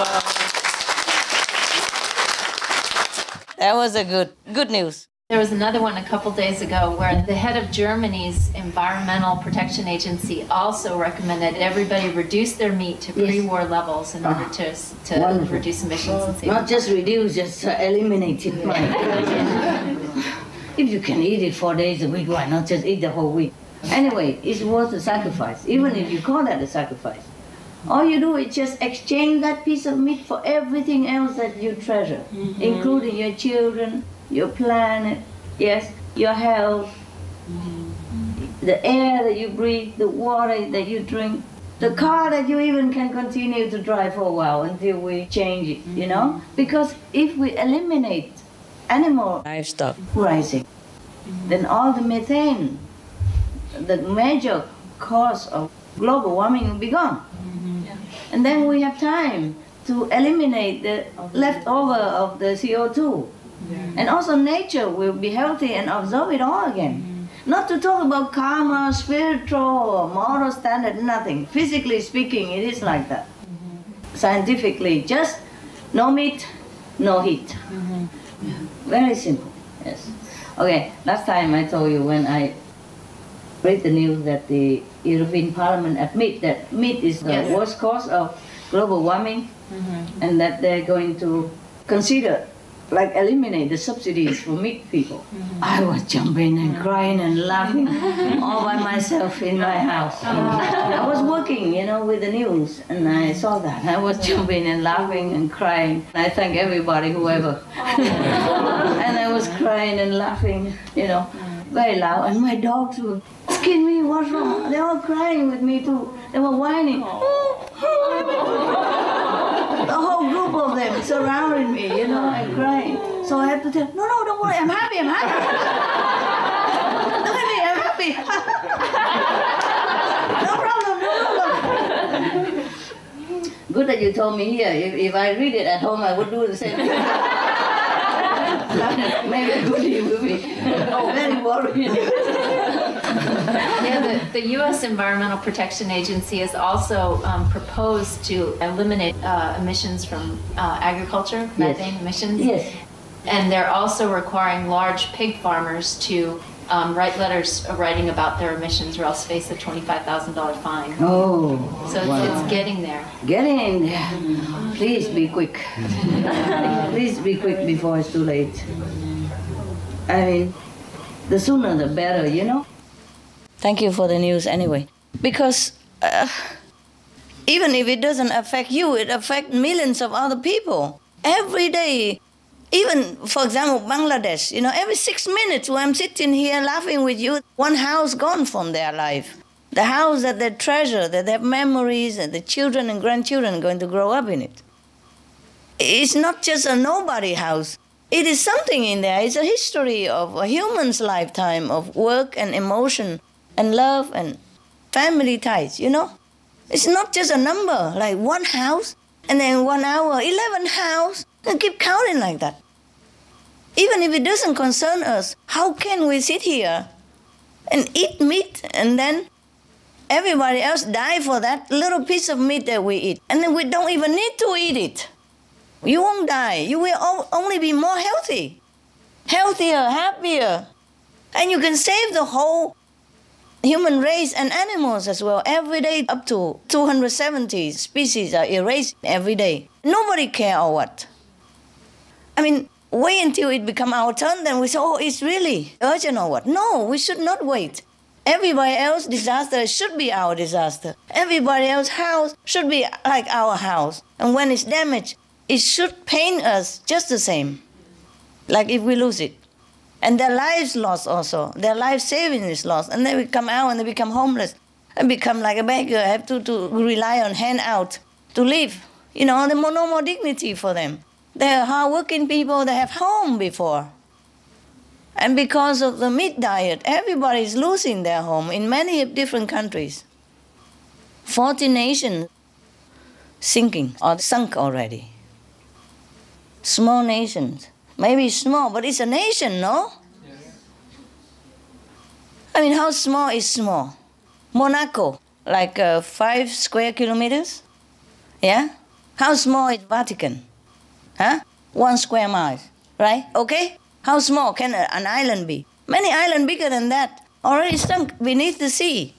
That was a good news. There was another one a couple days ago where the head of Germany's Environmental Protection Agency also recommended everybody reduce their meat to pre-war levels in order to Wonderful. reduce emissions and save. Not just reduce, just eliminate it. If you can eat it 4 days a week, why not just eat the whole week? Anyway, it's worth the sacrifice, even if you call that a sacrifice. All you do is just exchange that piece of meat for everything else that you treasure, including your children, your planet, yes, your health, the air that you breathe, the water that you drink, the car that you even can continue to drive for a while until we change it, you know? Because if we eliminate animal livestock rising, then all the methane, the major cause of global warming will be gone. And then we have time to eliminate the leftover of the CO2. And also nature will be healthy and absorb it all again. Not to talk about karma, spiritual or moral standard, nothing. Physically speaking, it is like that. Scientifically, just no meat, no heat. Very simple, yes. Okay, last time I told you when I read the news that the European Parliament admit that meat is the worst cause of global warming, and that they're going to consider like eliminate the subsidies for meat people. I was jumping and crying and laughing all by myself in my house. I was working, you know, with the news, and I saw that. I was jumping and laughing and crying. I thank everybody, whoever. And I was crying and laughing, you know, very loud. And my dogs were asking me what's wrong. They were crying with me too. They were whining. The whole group of them surrounded me, you know, and crying. So I had to tell, no, don't worry, I'm happy. Look at me, I'm happy. No problem. Good that you told me here. If I read it at home, I would do the same thing. Maybe Goody will be very worried. Yeah, the U.S. Environmental Protection Agency has also proposed to eliminate emissions from agriculture, methane emissions. Yes. And they're also requiring large pig farmers to write letters writing about their emissions or else face a $25,000 fine. Oh. So it's getting there. Getting there. Please be quick. Please be quick before it's too late. I mean, the sooner the better, you know? Thank you for the news anyway. Because even if it doesn't affect you, it affects millions of other people. Every day, Even, for example, Bangladesh, every 6 minutes when I'm sitting here laughing with you, one house gone from their life. The house that they treasure, that they have memories, and the children and grandchildren are going to grow up in it. It's not just a nobody house. It is something in there. It's a history of a human's lifetime of work and emotion and love and family ties, It's not just a number, like one house, and then 1 hour, 11 house, and keep counting like that. Even if it doesn't concern us, how can we sit here and eat meat and then everybody else die for that little piece of meat that we eat? And then we don't even need to eat it. You won't die. You will only be more healthy, healthier, happier. And you can save the whole human race and animals as well. Every day up to 270 species are erased every day. Nobody care or what. I mean, wait until it become our turn, then we say, oh, it's really urgent or what? No, we should not wait. Everybody else's disaster should be our disaster. Everybody else's house should be like our house. And when it's damaged, it should pain us just the same, like if we lose it. And their lives lost also. Their life saving is lost. And they come out and they become homeless and become like a beggar, have to rely on handout to live. There's no more dignity for them. They're hardworking people that have home before. And because of the meat diet, everybody is losing their home in many different countries. 40 nations sinking or sunk already. Small nations. Maybe small, but it's a nation, no? Yes. I mean, how small is small? Monaco, like 5 square kilometers? Yeah? How small is Vatican? 1 square mile, right? Okay? How small can an island be? Many islands bigger than that already sunk beneath the sea.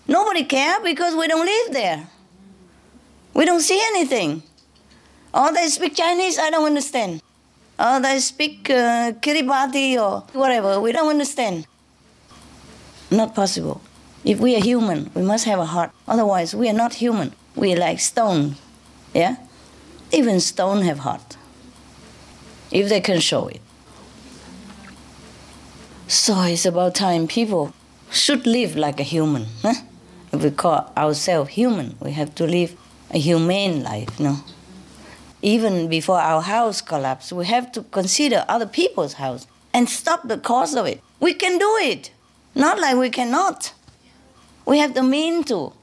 Nobody cares because we don't live there. We don't see anything. Oh, they speak Chinese, I don't understand. Oh, they speak Kiribati or whatever, we don't understand. Not possible. If we are human, we must have a heart. Otherwise, we are not human. We are like stone. Yeah? Even stone have heart, if they can show it. So it's about time people should live like a human. If we call ourselves human, we have to live a humane life, Even before our house collapses, we have to consider other people's house and stop the cause of it. We can do it. Not like we cannot. We have the means to.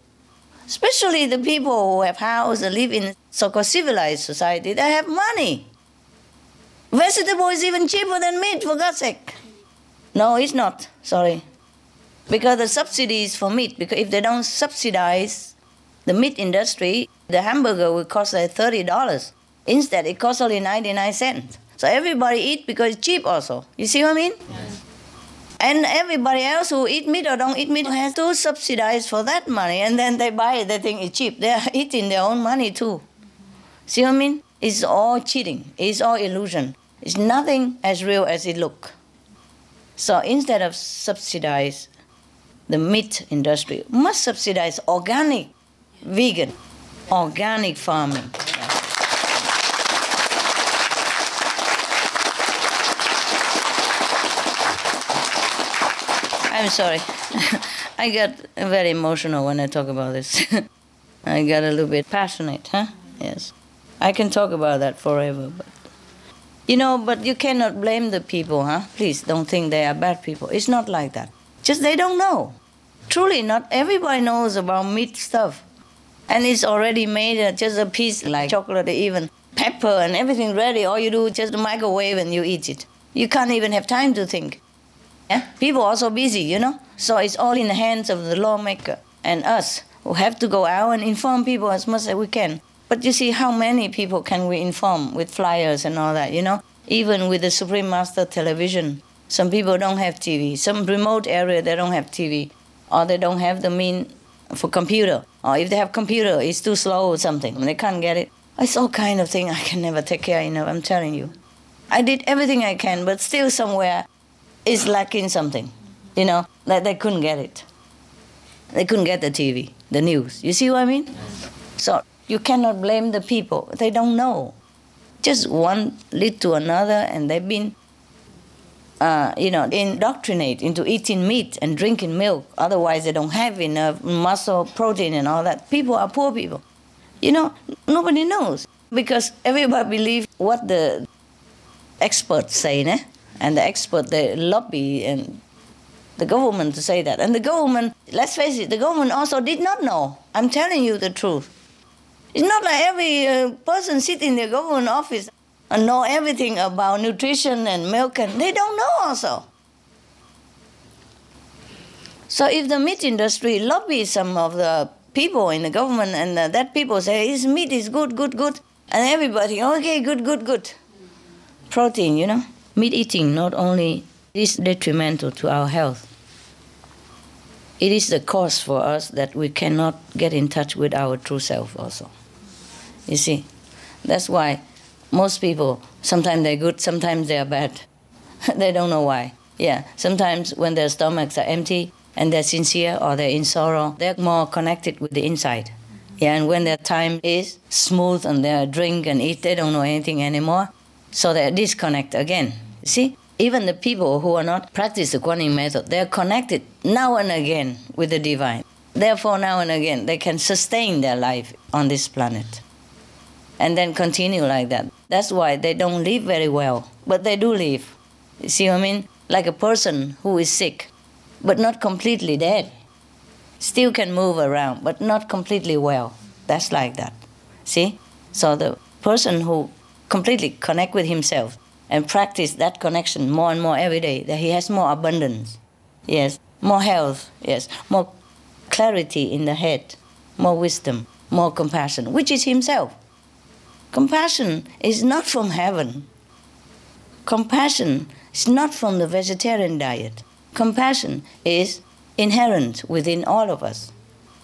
Especially the people who have house and live in so-called civilized society, they have money. Vegetable is even cheaper than meat, for God's sake. No, it's not. Sorry. Because the subsidy is for meat. Because if they don't subsidize the meat industry, the hamburger will cost like $30. Instead, it costs only 99 cents. So everybody eat because it's cheap also. You see what I mean? Yes. And everybody else who eat meat or don't eat meat has to subsidize for that money. And then they buy it, they think it's cheap. They are eating their own money too. See what I mean? It's all cheating. It's all illusion. It's nothing as real as it looks. So instead of subsidize the meat industry, must subsidize organic, vegan, organic farming. I'm sorry. I get very emotional when I talk about this. I got a little bit passionate, Yes. I can talk about that forever, but but you cannot blame the people, Please don't think they are bad people. It's not like that. Just they don't know. Truly, not everybody knows about meat stuff. And it's already made just a piece like chocolate, even pepper and everything ready. All you do is just microwave and you eat it. You can't even have time to think. Yeah? People are so busy, So it's all in the hands of the lawmaker and us who have to go out and inform people as much as we can. But you see, how many people can we inform with flyers and all that, Even with the Supreme Master television, some people don't have TV. Some remote area, they don't have TV. Or they don't have the mean for computer. Or if they have computer, it's too slow or something. They can't get it. It's all kind of thing I can never take care enough, I'm telling you. I did everything I can, but still somewhere it's lacking something. Like they couldn't get it. They couldn't get the TV, the news. You see what I mean? So you cannot blame the people. They don't know. Just one lead to another, and they've been, indoctrinated into eating meat and drinking milk. Otherwise, they don't have enough muscle, protein, and all that. People are poor people. Nobody knows, because everybody believes what the experts say, né? And the experts, they lobby and the government to say that. And the government, let's face it, the government also did not know. I'm telling you the truth. It's not like every person sitting in the government office and know everything about nutrition and milk, and they don't know also. So if the meat industry lobbies some of the people in the government, and that people say, his meat is good, good, good, and everybody, okay, good, good, good. Protein, Meat eating not only is detrimental to our health, it is the cause for us that we cannot get in touch with our true self also. You see, that's why most people, sometimes they're good, sometimes they're bad. They don't know why. Yeah, sometimes when their stomachs are empty and they're sincere or they're in sorrow, they're more connected with the inside. Yeah, and when their time is smooth and they drink and eat, they don't know anything anymore, so they disconnect again. See, even the people who are not practice the Kuan method, they're connected now and again with the divine. Therefore, now and again, they can sustain their life on this planet and then continue like that. That's why they don't live very well, but they do live. You see what I mean? Like a person who is sick, but not completely dead. Still can move around, but not completely well. That's like that. See? So the person who completely connect with himself and practice that connection more and more every day, that he has more abundance, yes, more health, yes, more clarity in the head, more wisdom, more compassion, which is himself. Compassion is not from heaven. Compassion is not from the vegetarian diet. Compassion is inherent within all of us.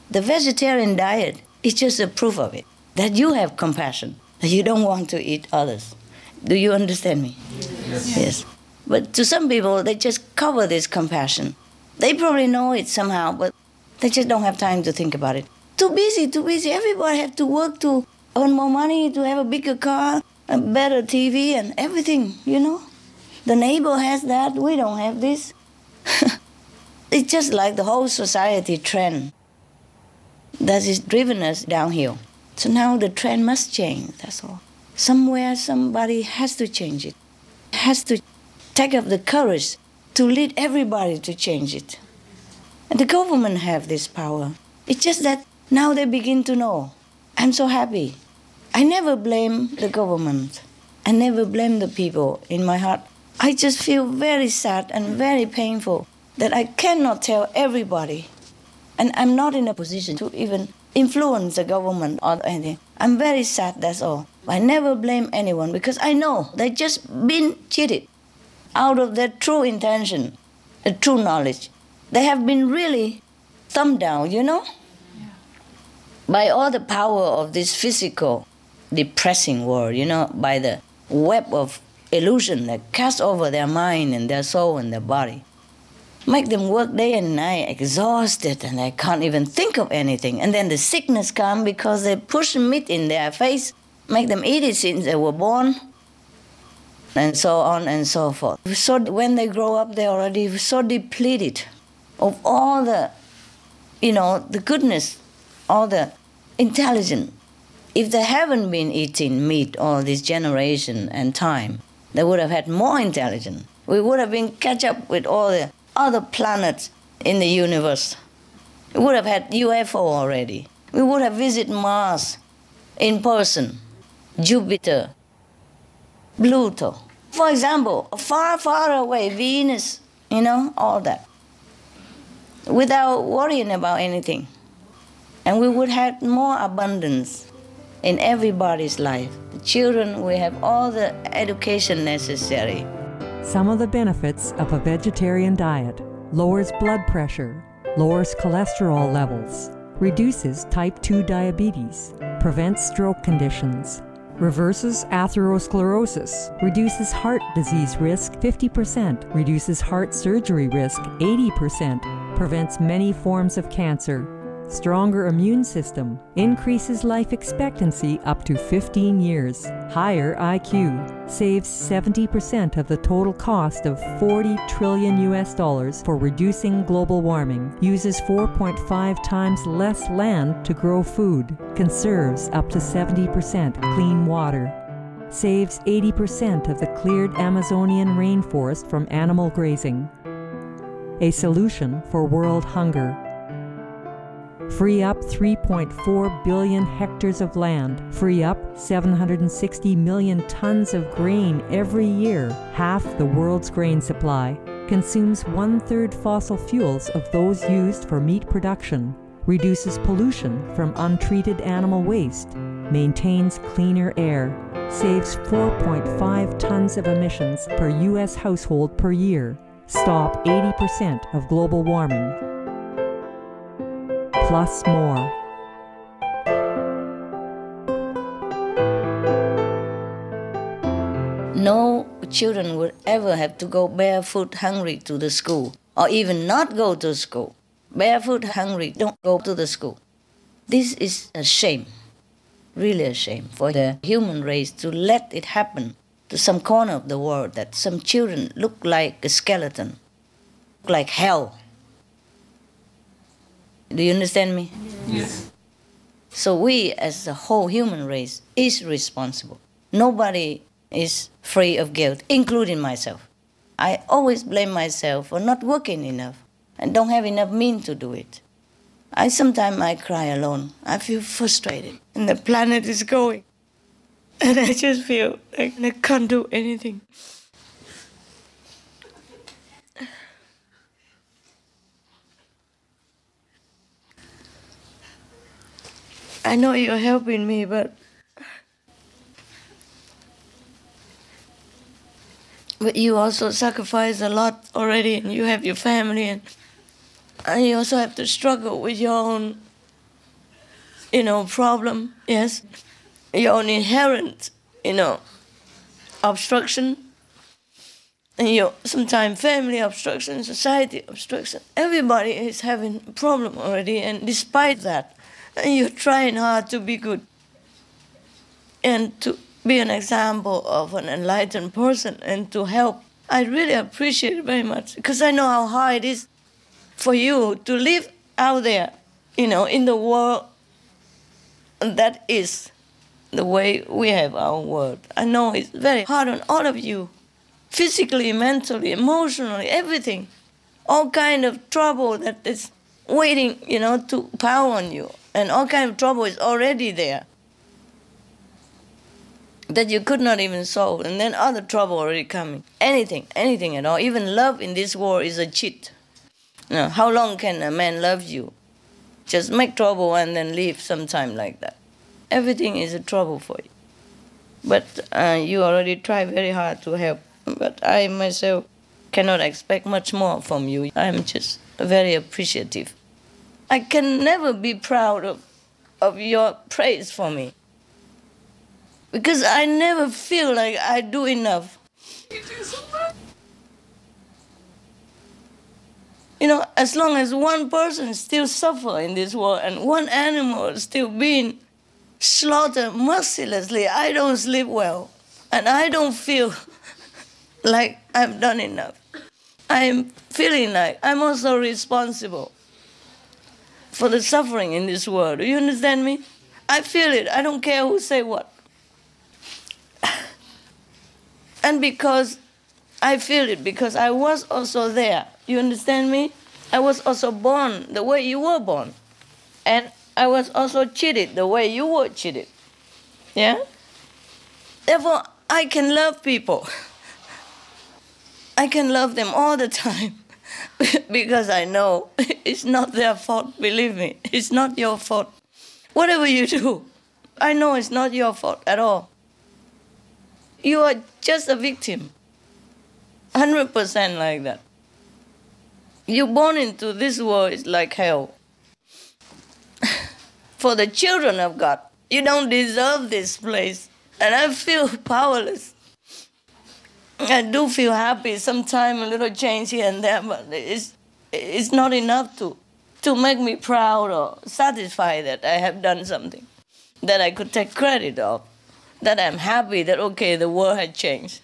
The vegetarian diet is just a proof of it, that you have compassion, that you don't want to eat others. Do you understand me? Yes. But to some people, they just cover this compassion. They probably know it somehow, but they just don't have time to think about it. Too busy, too busy. Everybody have to work to earn more money, to have a bigger car, a better TV, and everything, The neighbor has that, we don't have this. It's just like the whole society trend that is driven us downhill. So now the trend must change, that's all. Somewhere somebody has to change it, has to take up the courage to lead everybody to change it. And the government have this power. It's just that now they begin to know. I'm so happy. I never blame the government. I never blame the people in my heart. I just feel very sad and very painful that I cannot tell everybody. And I'm not in a position to even influence the government or anything. I'm very sad, that's all. I never blame anyone because I know they just been cheated out of their true intention, the true knowledge. They have been really thumbed down, by all the power of this physical, depressing world, by the web of illusion that casts over their mind and their soul and their body. Make them work day and night, exhausted, and they can't even think of anything. And then the sickness comes because they push meat in their face, make them eat it since they were born, and so on and so forth. So when they grow up, they're already so depleted of all the, the goodness, all the intelligence. If they haven't been eating meat all this generation and time, they would have had more intelligence. We would have been catch up with all the other planets in the universe. We would have had UFO already. We would have visited Mars in person, Jupiter, Pluto. For example, far, far away, Venus, all that, without worrying about anything. And we would have more abundance in everybody's life. The children will have all the education necessary. Some of the benefits of a vegetarian diet: lowers blood pressure, lowers cholesterol levels, reduces type 2 diabetes, prevents stroke conditions, reverses atherosclerosis, reduces heart disease risk 50%, reduces heart surgery risk 80%, prevents many forms of cancer, stronger immune system, increases life expectancy up to 15 years, higher IQ, saves 70% of the total cost of $40 trillion for reducing global warming, uses 4.5 times less land to grow food, conserves up to 70% clean water, saves 80% of the cleared Amazonian rainforest from animal grazing. A solution for world hunger. Free up 3.4 billion hectares of land, free up 760 million tons of grain every year, half the world's grain supply, consumes 1/3 fossil fuels of those used for meat production, reduces pollution from untreated animal waste, maintains cleaner air, saves 4.5 tons of emissions per U.S. household per year, stop 80% of global warming, plus more. No children would ever have to go barefoot hungry to the school, or even not go to school. Barefoot hungry, don't go to the school. This is a shame, really a shame for the human race to let it happen to some corner of the world, that some children look like a skeleton, like hell. Do you understand me? Yes. So we, as the whole human race, is responsible. Nobody is free of guilt, including myself. I always blame myself for not working enough and don't have enough means to do it. Sometimes I cry alone. I feel frustrated, and the planet is going. And I just feel like I can't do anything. I know you're helping me, but you also sacrifice a lot already, and you have your family, and you also have to struggle with your own, problem, yes, your own inherent, obstruction, and your sometimes family obstruction, society obstruction. Everybody is having a problem already, and despite that, you're trying hard to be good and to be an example of an enlightened person and to help. I really appreciate it very much, because I know how hard it is for you to live out there, in the world that is the way we have our world. I know it's very hard on all of you, physically, mentally, emotionally, everything. All kind of trouble that is waiting, to power on you. And all kind of trouble is already there that you could not even solve. And then other trouble already coming. Anything at all. Even love in this world is a cheat. How long can a man love you? Just make trouble and then leave sometime like that. Everything is a trouble for you. But you already try very hard to help. But I myself cannot expect much more from you. I'm just very appreciative. I can never be proud of your praise for me, because I never feel like I do enough. You do so much. As long as one person still suffers in this world and one animal is still being slaughtered mercilessly, I don't sleep well. And I don't feel like I've done enough. I'm feeling like I'm also responsible for the suffering in this world. Do you understand me? I feel it. I don't care who say what. And because I feel it, because I was also there. You understand me? I was also born the way you were born. And I was also cheated the way you were cheated. Yeah? Therefore, I can love people. I can love them all the time. Because I know it's not their fault, believe me. It's not your fault. Whatever you do, I know it's not your fault at all. You are just a victim. 100% like that. You're born into this world is like hell. For the children of God, you don't deserve this place. And I feel powerless. I do feel happy, sometimes a little change here and there, but it's not enough to to make me proud or satisfied that I have done something that I could take credit of, that I'm happy that, okay, the world had changed.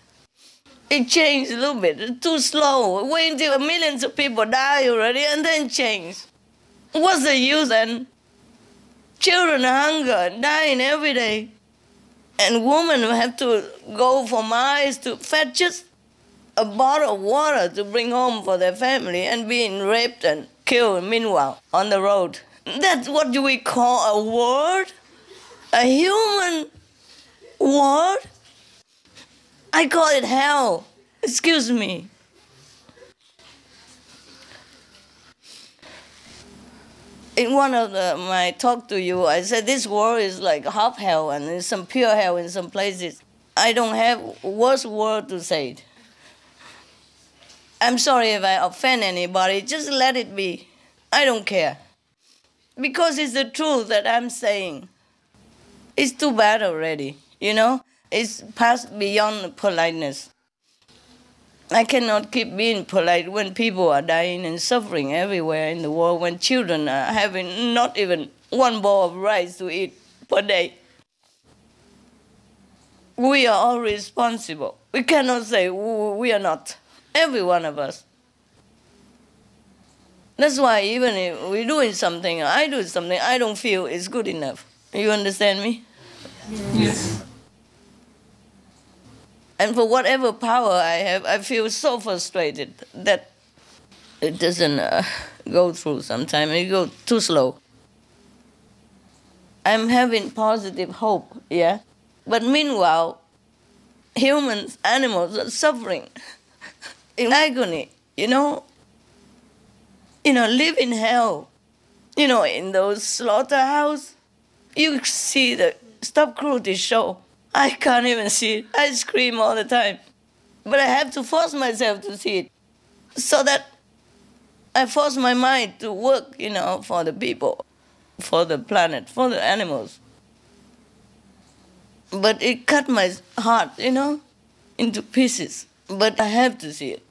It changed a little bit, it's too slow. Wait until millions of people die already and then change. What's the use? And children hunger and dying every day. And women have to go for miles to fetch just a bottle of water to bring home for their family and being raped and killed meanwhile on the road. That's what do we call a world? A human world? I call it hell. Excuse me. In one of my talk to you, I said this world is like half hell and there's some pure hell in some places. I don't have worse word to say it. I'm sorry if I offend anybody, just let it be. I don't care. Because it's the truth that I'm saying. It's too bad already, you know? It's past beyond politeness. I cannot keep being polite when people are dying and suffering everywhere in the world, when children are having not even one bowl of rice to eat per day. We are all responsible. We cannot say we are not. Every one of us. That's why even if we're doing something, I do something, I don't feel it's good enough. You understand me? Yes. And for whatever power I have, I feel so frustrated that it doesn't go through sometimes. It goes too slow. I'm having positive hope, yeah? But meanwhile, humans, animals are suffering in agony, you know? Live in hell. In those slaughterhouses, you see the Stop Cruelty show. I can't even see it. I scream all the time. But I have to force myself to see it. So that I force my mind to work, for the people, for the planet, for the animals. But it cut my heart, into pieces. But I have to see it.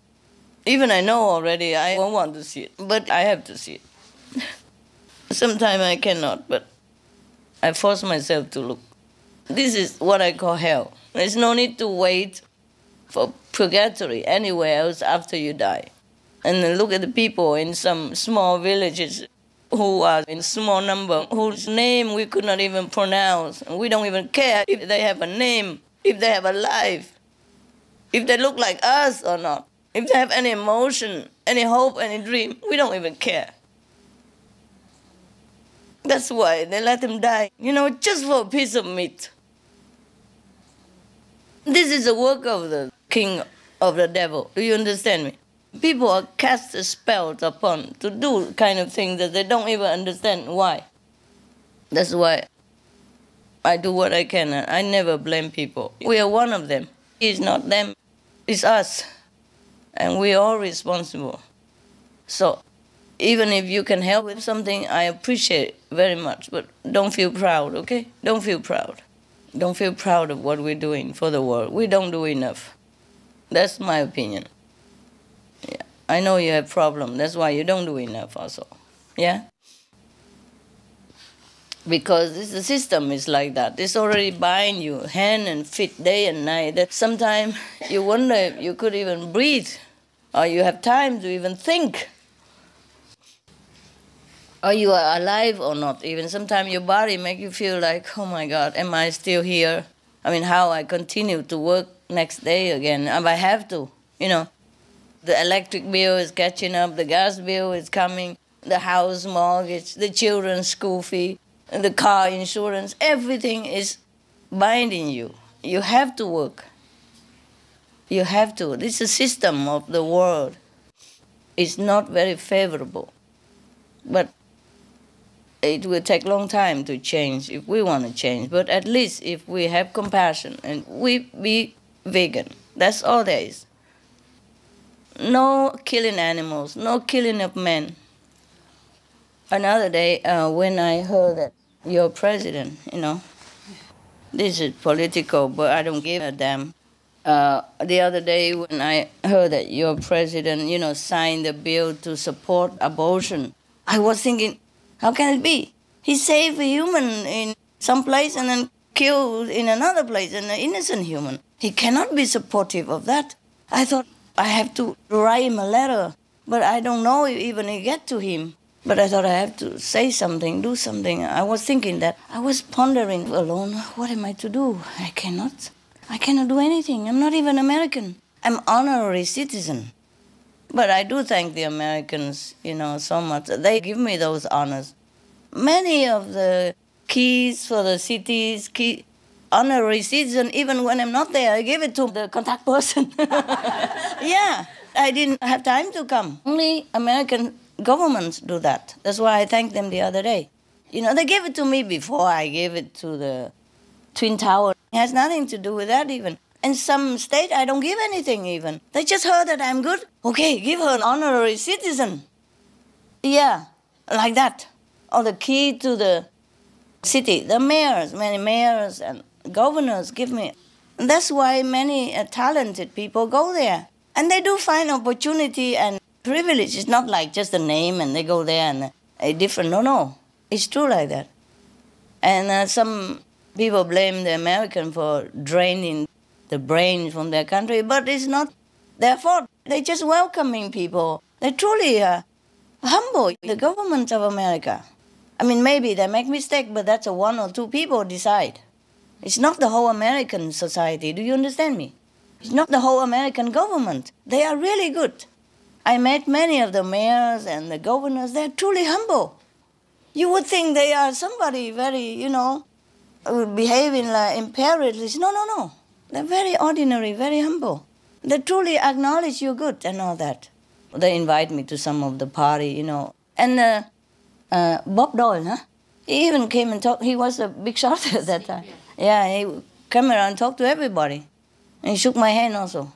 Even I know already I won't want to see it, but I have to see it. Sometimes I cannot, but I force myself to look. This is what I call hell. There's no need to wait for purgatory anywhere else after you die. And then look at the people in some small villages who are in small number, whose name we could not even pronounce. And we don't even care if they have a name, if they have a life, if they look like us or not. If they have any emotion, any hope, any dream, we don't even care. That's why they let them die, just for a piece of meat. This is the work of the king of the devil. Do you understand me? People are cast spells upon to do kind of things that they don't even understand why. That's why I do what I can. I never blame people. We are one of them. It's not them, it's us. And we're all responsible. So even if you can help with something, I appreciate it very much. But don't feel proud, okay? Don't feel proud. Don't feel proud of what we're doing for the world. We don't do enough. That's my opinion. Yeah. I know you have problems. That's why you don't do enough also. Yeah? Because the system is like that. It's already bind you hand and feet day and night. That sometimes you wonder if you could even breathe, or you have time to even think, or you are alive or not. Even sometimes your body makes you feel like, oh my God, am I still here? How I continue to work next day again? I have to, The electric bill is catching up, the gas bill is coming, the house mortgage, the children's school fee, the car insurance, everything is binding you. You have to work. You have to. This is the system of the world. It's not very favorable. But it will take a long time to change if we want to change. But at least if we have compassion and we be vegan, that's all there is. No killing animals, no killing of men. Another day, when I heard that your president, this is political, but I don't give a damn. The other day when I heard that your president, signed the bill to support abortion, I was thinking, how can it be? He saved a human in some place and then killed in another place an innocent human. He cannot be supportive of that. I thought I have to write him a letter, but I don't know if even it get to him. But I thought I have to say something, do something. I was thinking that. I was pondering alone, what am I to do? I cannot do anything. I'm not even American. I'm honorary citizen. But I do thank the Americans, so much. They give me those honors. Many of the keys for the cities, honorary citizen, even when I'm not there, I give it to the contact person. Yeah, I didn't have time to come. Only American governments do that. That's why I thanked them the other day. They gave it to me before I gave it to the Twin Tower. It has nothing to do with that even. In some state, I don't give anything even. They just heard that I'm good. Okay, give her an honorary citizen. Yeah, like that. Or the key to the city. The mayors, many mayors and governors give me. And that's why many talented people go there. And they do find opportunity and privilege. It's not like just a name and they go there and a different. No. It's true like that. And some people blame the American for draining the brain from their country, but it's not their fault. They're just welcoming people. They're truly humble, the government of America. I mean, maybe they make mistake, but that's one or two people decide. It's not the whole American society. Do you understand me? It's not the whole American government. They are really good. I met many of the mayors and the governors. They're truly humble. You would think they are somebody very, behaving like imperialists. No. They're very ordinary, very humble. They truly acknowledge you're good and all that. They invite me to some of the party, And Bob Doyle, he even came and talked. He was a big shot at that time. Yeah, he came around and talked to everybody. And he shook my hand also.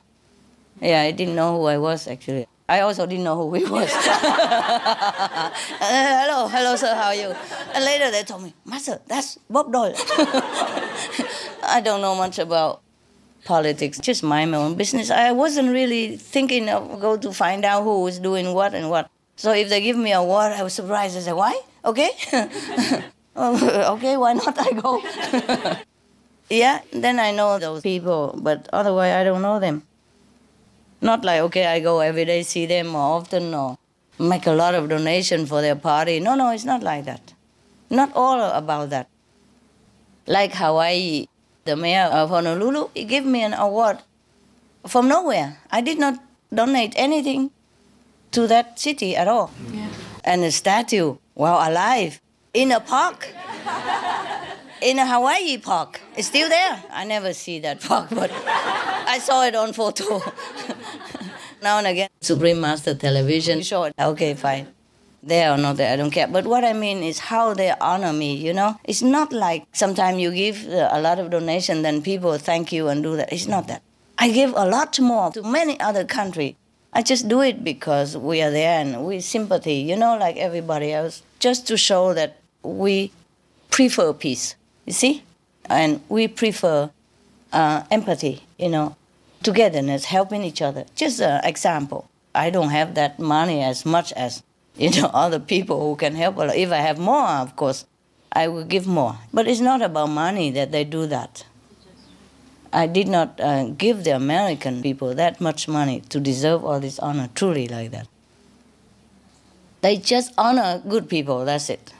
Yeah, he didn't know who I was, actually. I also didn't know who he was. Hello, sir, how are you? And later they told me, Master, that's Bob Doyle. I don't know much about politics, just mind my own business. I wasn't really thinking of go to find out who was doing what and what. So if they give me a award, I was surprised. I said, why? Okay. Okay, why not I go? Yeah, then I know those people, but otherwise I don't know them. Not like, okay, I go every day, see them more often, or make a lot of donation for their party. No, it's not like that. Not all about that. Like Hawaii, the mayor of Honolulu, he gave me an award from nowhere. I did not donate anything to that city at all. Yeah. And a statue, alive, in a park. In a Hawaii park. It's still there. I never see that park, but I saw it on photo. Now and again, Supreme Master Television show it. Okay, fine. There or not there, I don't care. But what I mean is how they honor me, It's not like sometimes you give a lot of donation, then people thank you and do that. It's not that. I give a lot more to many other countries. I just do it because we are there and we sympathy, like everybody else, just to show that we prefer peace. You see? And we prefer empathy, togetherness, helping each other. Just an example. I don't have that money as much as, other people who can help a lot. If I have more, of course, I will give more. But it's not about money that they do that. I did not give the American people that much money to deserve all this honor, truly like that. They just honor good people, that's it.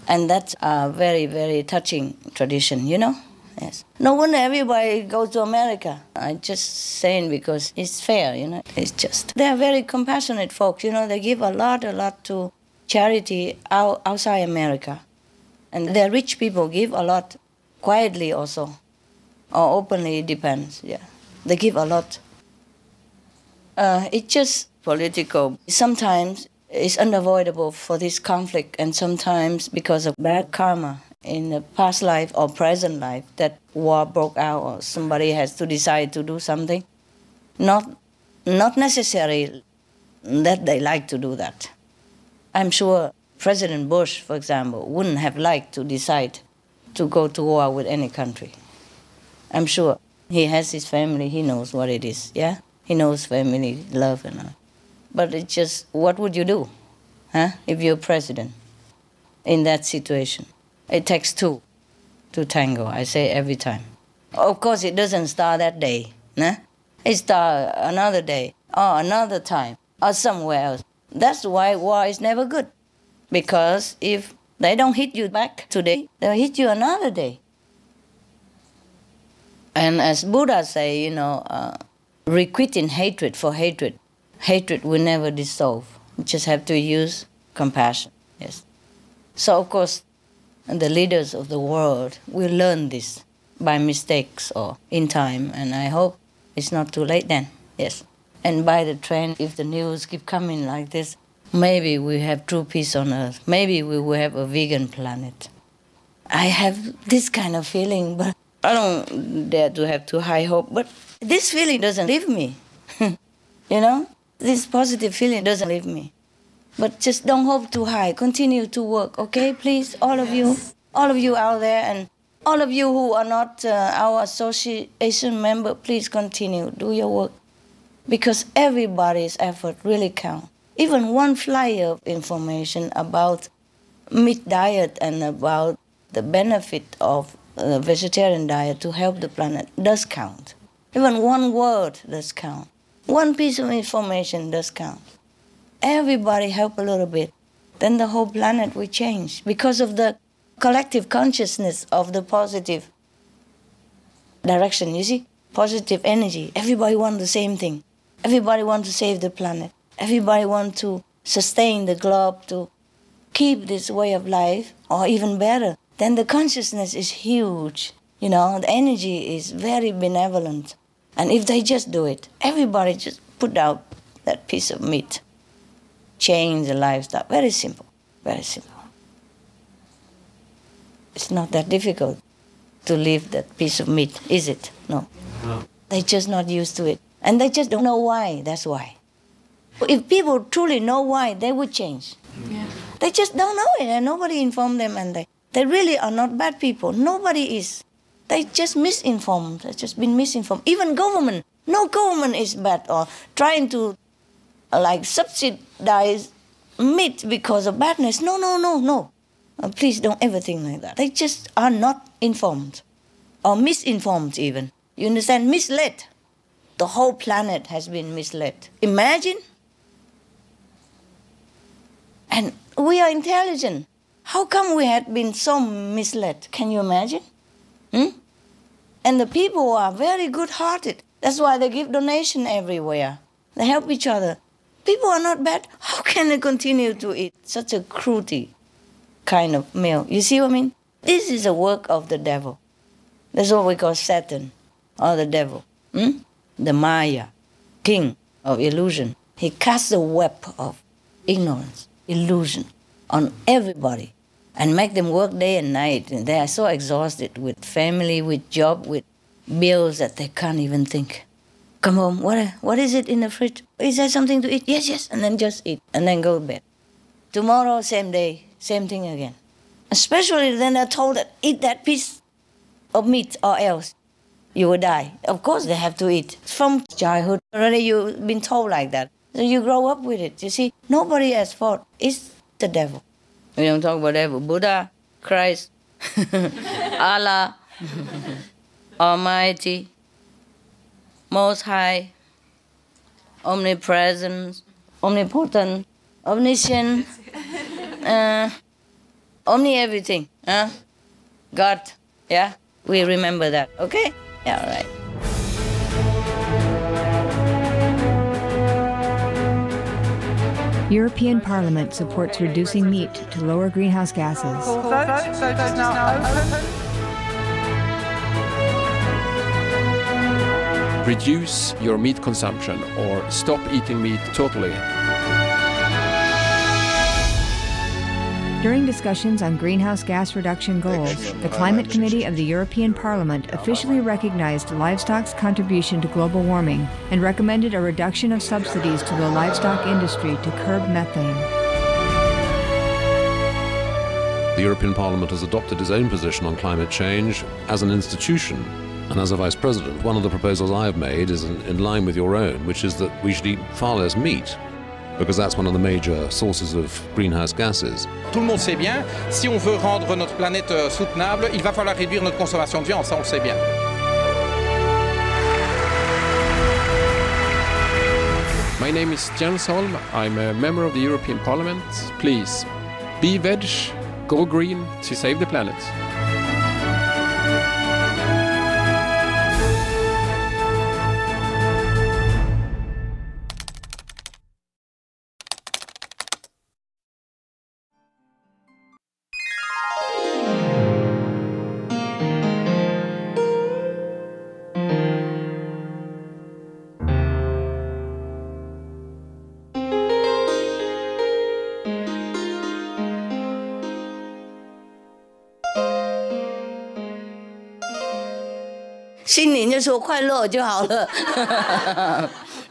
And that's a very, very touching tradition, Yes. No wonder everybody goes to America. I'm just saying because it's fair, It's just, they're very compassionate folks, They give a lot to charity outside America. And the rich people give a lot quietly also. Or openly, it depends, yeah. They give a lot. It's just political. Sometimes it's unavoidable for this conflict, and sometimes because of bad karma in the past life or present life, that war broke out or somebody has to decide to do something. Not necessarily that they like to do that. I'm sure President Bush, for example, wouldn't have liked to decide to go to war with any country. I'm sure he has his family, he knows what it is, yeah? He knows family, love and all. But it's just, what would you do? if you're president in that situation. It takes two to tango, I say every time. Of course, it doesn't start that day. It starts another day, or another time, or somewhere else. That's why war is never good. Because if they don't hit you back today, they'll hit you another day. And as Buddha say, requiting hatred for hatred. Hatred will never dissolve. You just have to use compassion. Yes. So, of course, the leaders of the world will learn this by mistakes or in time, and I hope it's not too late then. Yes. And by the trend, if the news keep coming like this, maybe we have true peace on earth. Maybe we will have a vegan planet. I have this kind of feeling, but I don't dare to have too high hope. But this feeling doesn't leave me. This positive feeling doesn't leave me. But just don't hope too high. Continue to work, okay? Please, all of you out there, and all of you who are not our association member, please continue, do your work. Because everybody's effort really counts. Even one flyer of information about meat diet and about the benefit of a vegetarian diet to help the planet does count. Even one word does count. One piece of information does count. Everybody help a little bit, then the whole planet will change because of the collective consciousness of the positive direction. You see, positive energy. Everybody wants the same thing. Everybody wants to save the planet. Everybody wants to sustain the globe, to keep this way of life, or even better. Then the consciousness is huge. The energy is very benevolent. And if they just do it, everybody just put out that piece of meat. Change the lifestyle. Very simple. Very simple. It's not that difficult to leave that piece of meat, is it? No. They're just not used to it. And they just don't know why. That's why. If people truly know why, they would change. Yeah. They just don't know it, and nobody informed them, and they really are not bad people. Nobody is. They just misinformed. They've just been misinformed. Even government. No government is bad or trying to subsidize meat because of badness. No. Please don't ever think like that. They just are not informed or misinformed even. You understand? Misled. The whole planet has been misled. Imagine. And we are intelligent. How come we had been so misled? Can you imagine? And the people are very good-hearted. That's why they give donation everywhere. They help each other. People are not bad. How can they continue to eat such a cruelty kind of meal? You see what I mean? This is a work of the devil. That's what we call Satan, or the devil. The Maya, king of illusion. He casts a web of ignorance, illusion on everybody and make them work day and night. And they are so exhausted with family, with job, with bills that they can't even think. Come home, what is it in the fridge? Is there something to eat? Yes, and then just eat, and then go to bed. Tomorrow, same day, same thing again. Especially then they're told that eat that piece of meat or else you will die. Of course they have to eat. From childhood, already you've been told like that. So you grow up with it. You see, nobody has fault. It's the devil. We don't talk about devil. Buddha, Christ, Allah, Almighty, Most High, omnipresent, omnipotent, omniscient, omni everything. God, yeah? We remember that, okay? Yeah, all right. European Parliament supports reducing meat to lower greenhouse gases. Vote is now open. Reduce your meat consumption or stop eating meat totally. During discussions on greenhouse gas reduction goals, the Climate Committee of the European Parliament officially recognized livestock's contribution to global warming and recommended a reduction of subsidies to the livestock industry to curb methane. The European Parliament has adopted its own position on climate change as an institution. And as a Vice President, one of the proposals I have made is in line with your own, which is that we should eat far less meat because that's one of the major sources of greenhouse gases. Tout le monde sait bien, si on veut rendre notre planète soutenable, il va falloir réduire notre consommation de viande, ça on le sait bien. My name is Jens Holm. I'm a member of the European Parliament. Please, be veg, go green to save the planet.新年就说快乐就好了。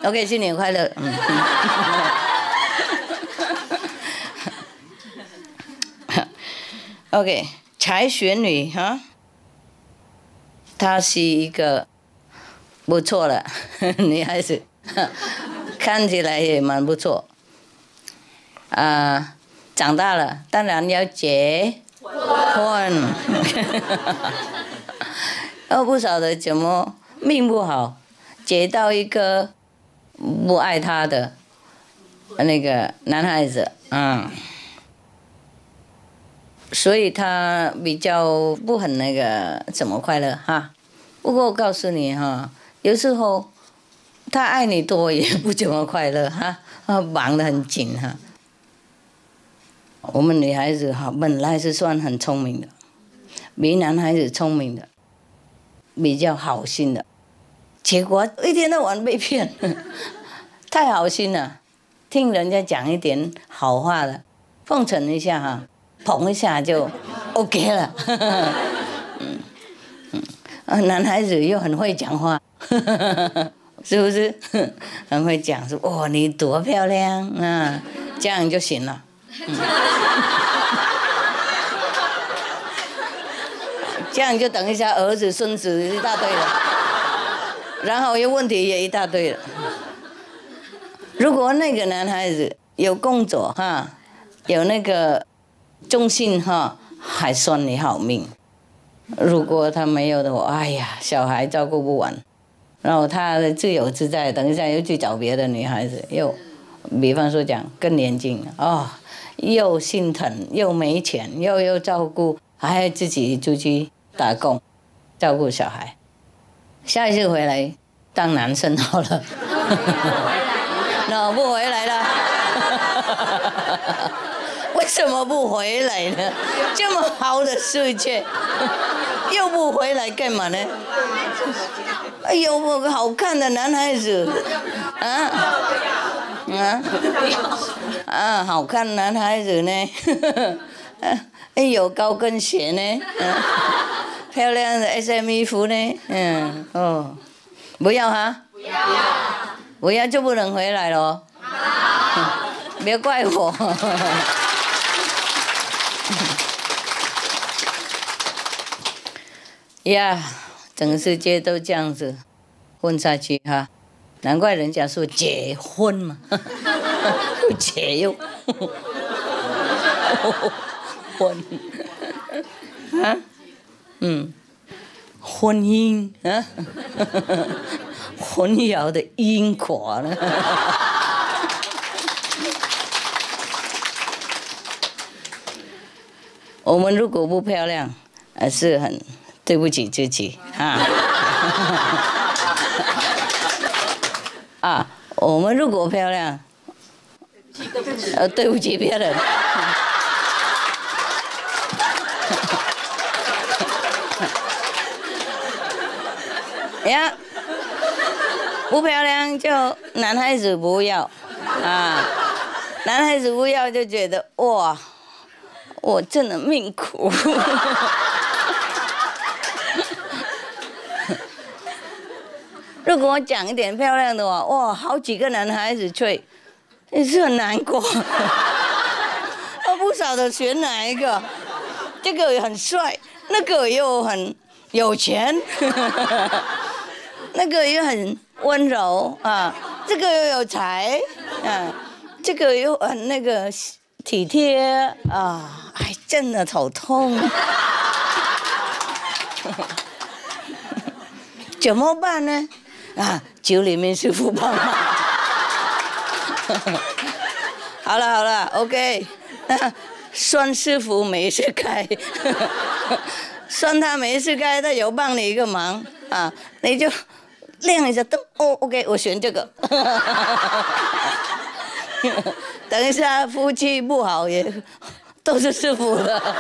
OK， 新年快乐。OK， 柴雪女哈，她是一个不错的女孩子，看起来也蛮不错。长大了当然要结婚。不晓得怎么命不好，结到一个不爱她的那个男孩子，所以他比较不很那个怎么快乐哈。不过我告诉你哈，有时候他爱你多也不怎么快乐哈，忙得很紧哈。我们女孩子哈本来是算很聪明的，比男孩子聪明的。比较好心的，结果一天到晚被骗，太好心了，听人家讲一点好话的，奉承一下哈，捧一下就 OK 了。男孩子又很会讲话，是不是？很会讲说哦你多漂亮啊，这样就行了。这样就等一下儿子孙子一大堆了，然后有问题也一大堆了。如果那个男孩子有工作哈，有那个忠心哈，还算你好命。如果他没有的话，哎呀，小孩照顾不完，然后他的自由自在，等一下又去找别的女孩子，又比方说讲更年轻又心疼又没钱，又照顾，还要自己出去打工，照顾小孩。下一次回来当男生好了。那不回来了？为什么不回来呢？这么好的世界，又不回来干嘛呢？哎呦，我好看的男孩子，好看的男孩子呢。有高跟鞋呢，漂亮的 SM 衣服呢，不要哈，不要就不能回来了，别怪我。呀，整个世界都这样子混下去哈，难怪人家说结婚嘛，又结又婚婚姻混淆的因果呢。我们如果不漂亮，是很对不起自己我们如果漂亮，对不起别人。呀，不漂亮就男孩子不要男孩子不要就觉得哇，我真的命苦。如果我讲一点漂亮的话，哇，好几个男孩子追，也是很难过。我不晓得选哪一个，这个很帅，那个又很有钱。那个又很温柔这个又有才这个又很那个体贴啊，哎，真的头痛。怎么办呢？啊，酒里面师傅帮忙。好了 ，OK， 算师傅没事干，算他没事干，他有帮你一个忙啊，你就亮一下灯。哦 ，OK， 我选这个。等一下夫妻不好也都是师傅了，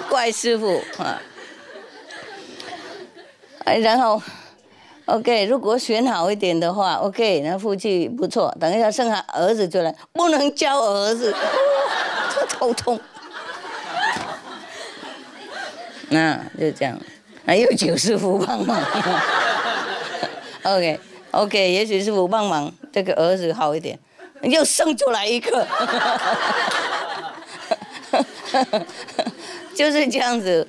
怪师傅啊。然后 ，OK， 如果选好一点的话 ，OK， 那夫妻不错。等一下生下儿子就来，不能教儿子，这头痛。那就这样，还有九师傅帮忙。OK， 也许师傅帮忙，这个儿子好一点，又生出来一个，就是这样子，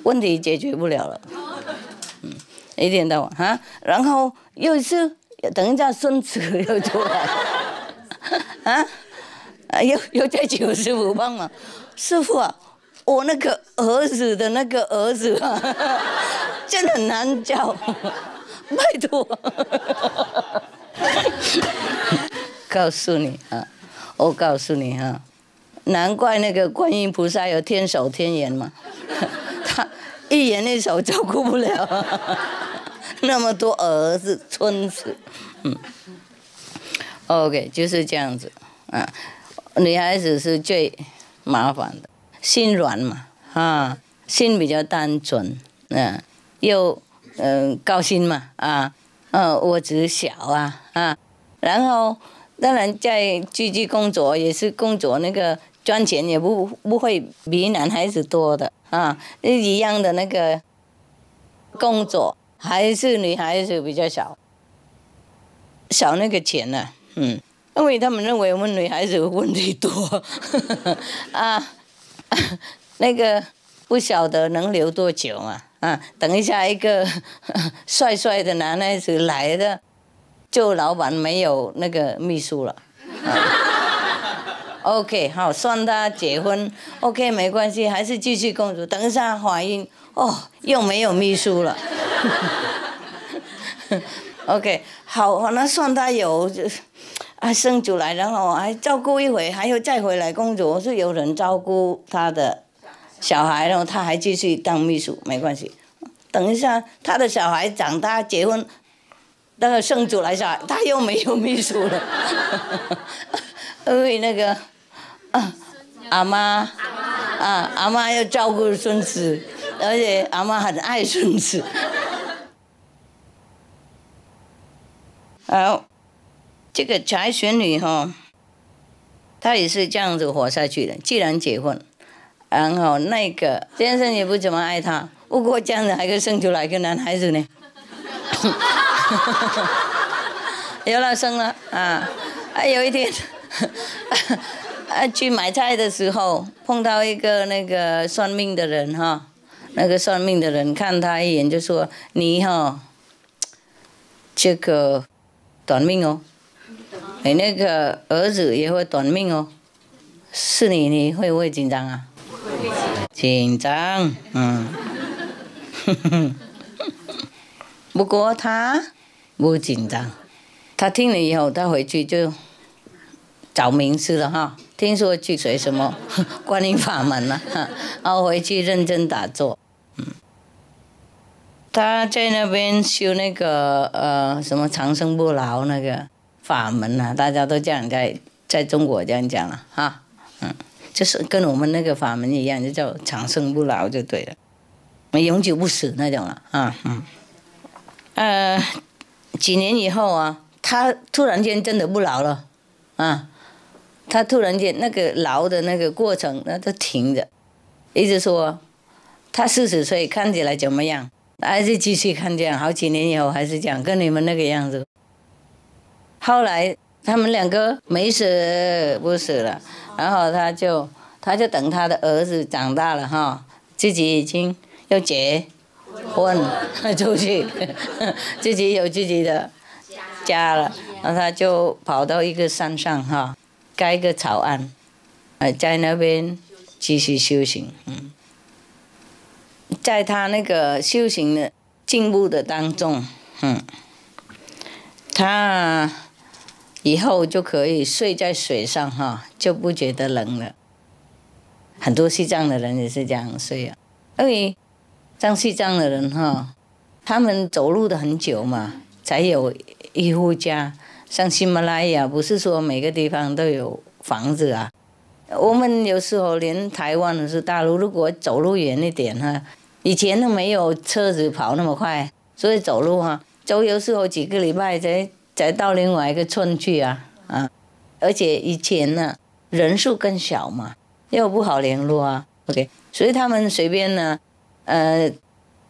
问题解决不了了。一天到晚哈，然后又是等一下孙子又出来，又在求师傅帮忙。师傅啊，我那个儿子的那个儿子啊，真的很难教，拜托。告诉你啊，我告诉你哈，难怪那个观音菩萨有天手天眼嘛，他一眼一手照顾不了。那么多儿子孙子，OK， 就是这样子啊。女孩子是最麻烦的，心软嘛，啊，心比较单纯，又高兴嘛，我只是小啊，然后当然在继续工作也是工作，那个赚钱也不会比男孩子多的啊，一样的那个工作。还是女孩子比较少那个钱呢、因为他们认为我们女孩子问题多那个不晓得能留多久等一下一个帅帅的男孩子来的，就老板没有那个秘书了。OK， 好，算他结婚 ，OK， 没关系，还是继续工作。等一下怀孕，又没有秘书了。OK， 好，那算他有，生出来，然后还照顾一会，还有再回来工作，是有人照顾他的小孩，然后他还继续当秘书，没关系。等一下他的小孩长大结婚，那个生出来小孩，他又没有秘书了，因为那个阿妈要照顾孙子，而且阿妈很爱孙子。好，这个财选女她也是这样子活下去的。既然结婚，然后那个先生也不怎么爱她，不过这样子还可以生出来一个男孩子呢。有了生了有一天去买菜的时候碰到一个那个算命的人那个算命的人看他一眼就说：“你这个短命哦，你那个儿子也会短命哦，是你会不会紧张啊？”紧张，不过他不紧张，他听了以后，他回去就找名师了听说去学什么观音法门了然后回去认真打坐。他在那边修那个什么长生不老那个法门大家都这样在中国这样讲了就是跟我们那个法门一样，就叫长生不老就对了，永久不死那种了几年以后他突然间真的不老了他突然间那个老的那个过程他停着，一直说他40岁看起来怎么样，还是继续看这样，好几年以后还是这样，跟你们那个样子。后来他们两个没死不死了，然后他就等他的儿子长大了自己已经要结婚出去，自己有自己的家了，然后他就跑到一个山上哈，盖个草庵，在那边继续修行。在他那个修行的进步的当中，他以后就可以睡在水上哈，就不觉得冷了。很多西藏的人也是这样睡啊，因为像西藏的人哈，他们走路的很久嘛，才有一户家。像喜马拉雅，不是说每个地方都有房子啊。我们有时候连台湾或是大陆，如果走路远一点哈，以前都没有车子跑那么快，所以走路哈，走有时候几个礼拜才到另外一个村去啊。而且以前呢，人数更小嘛，又不好联络啊。OK， 所以他们随便呢，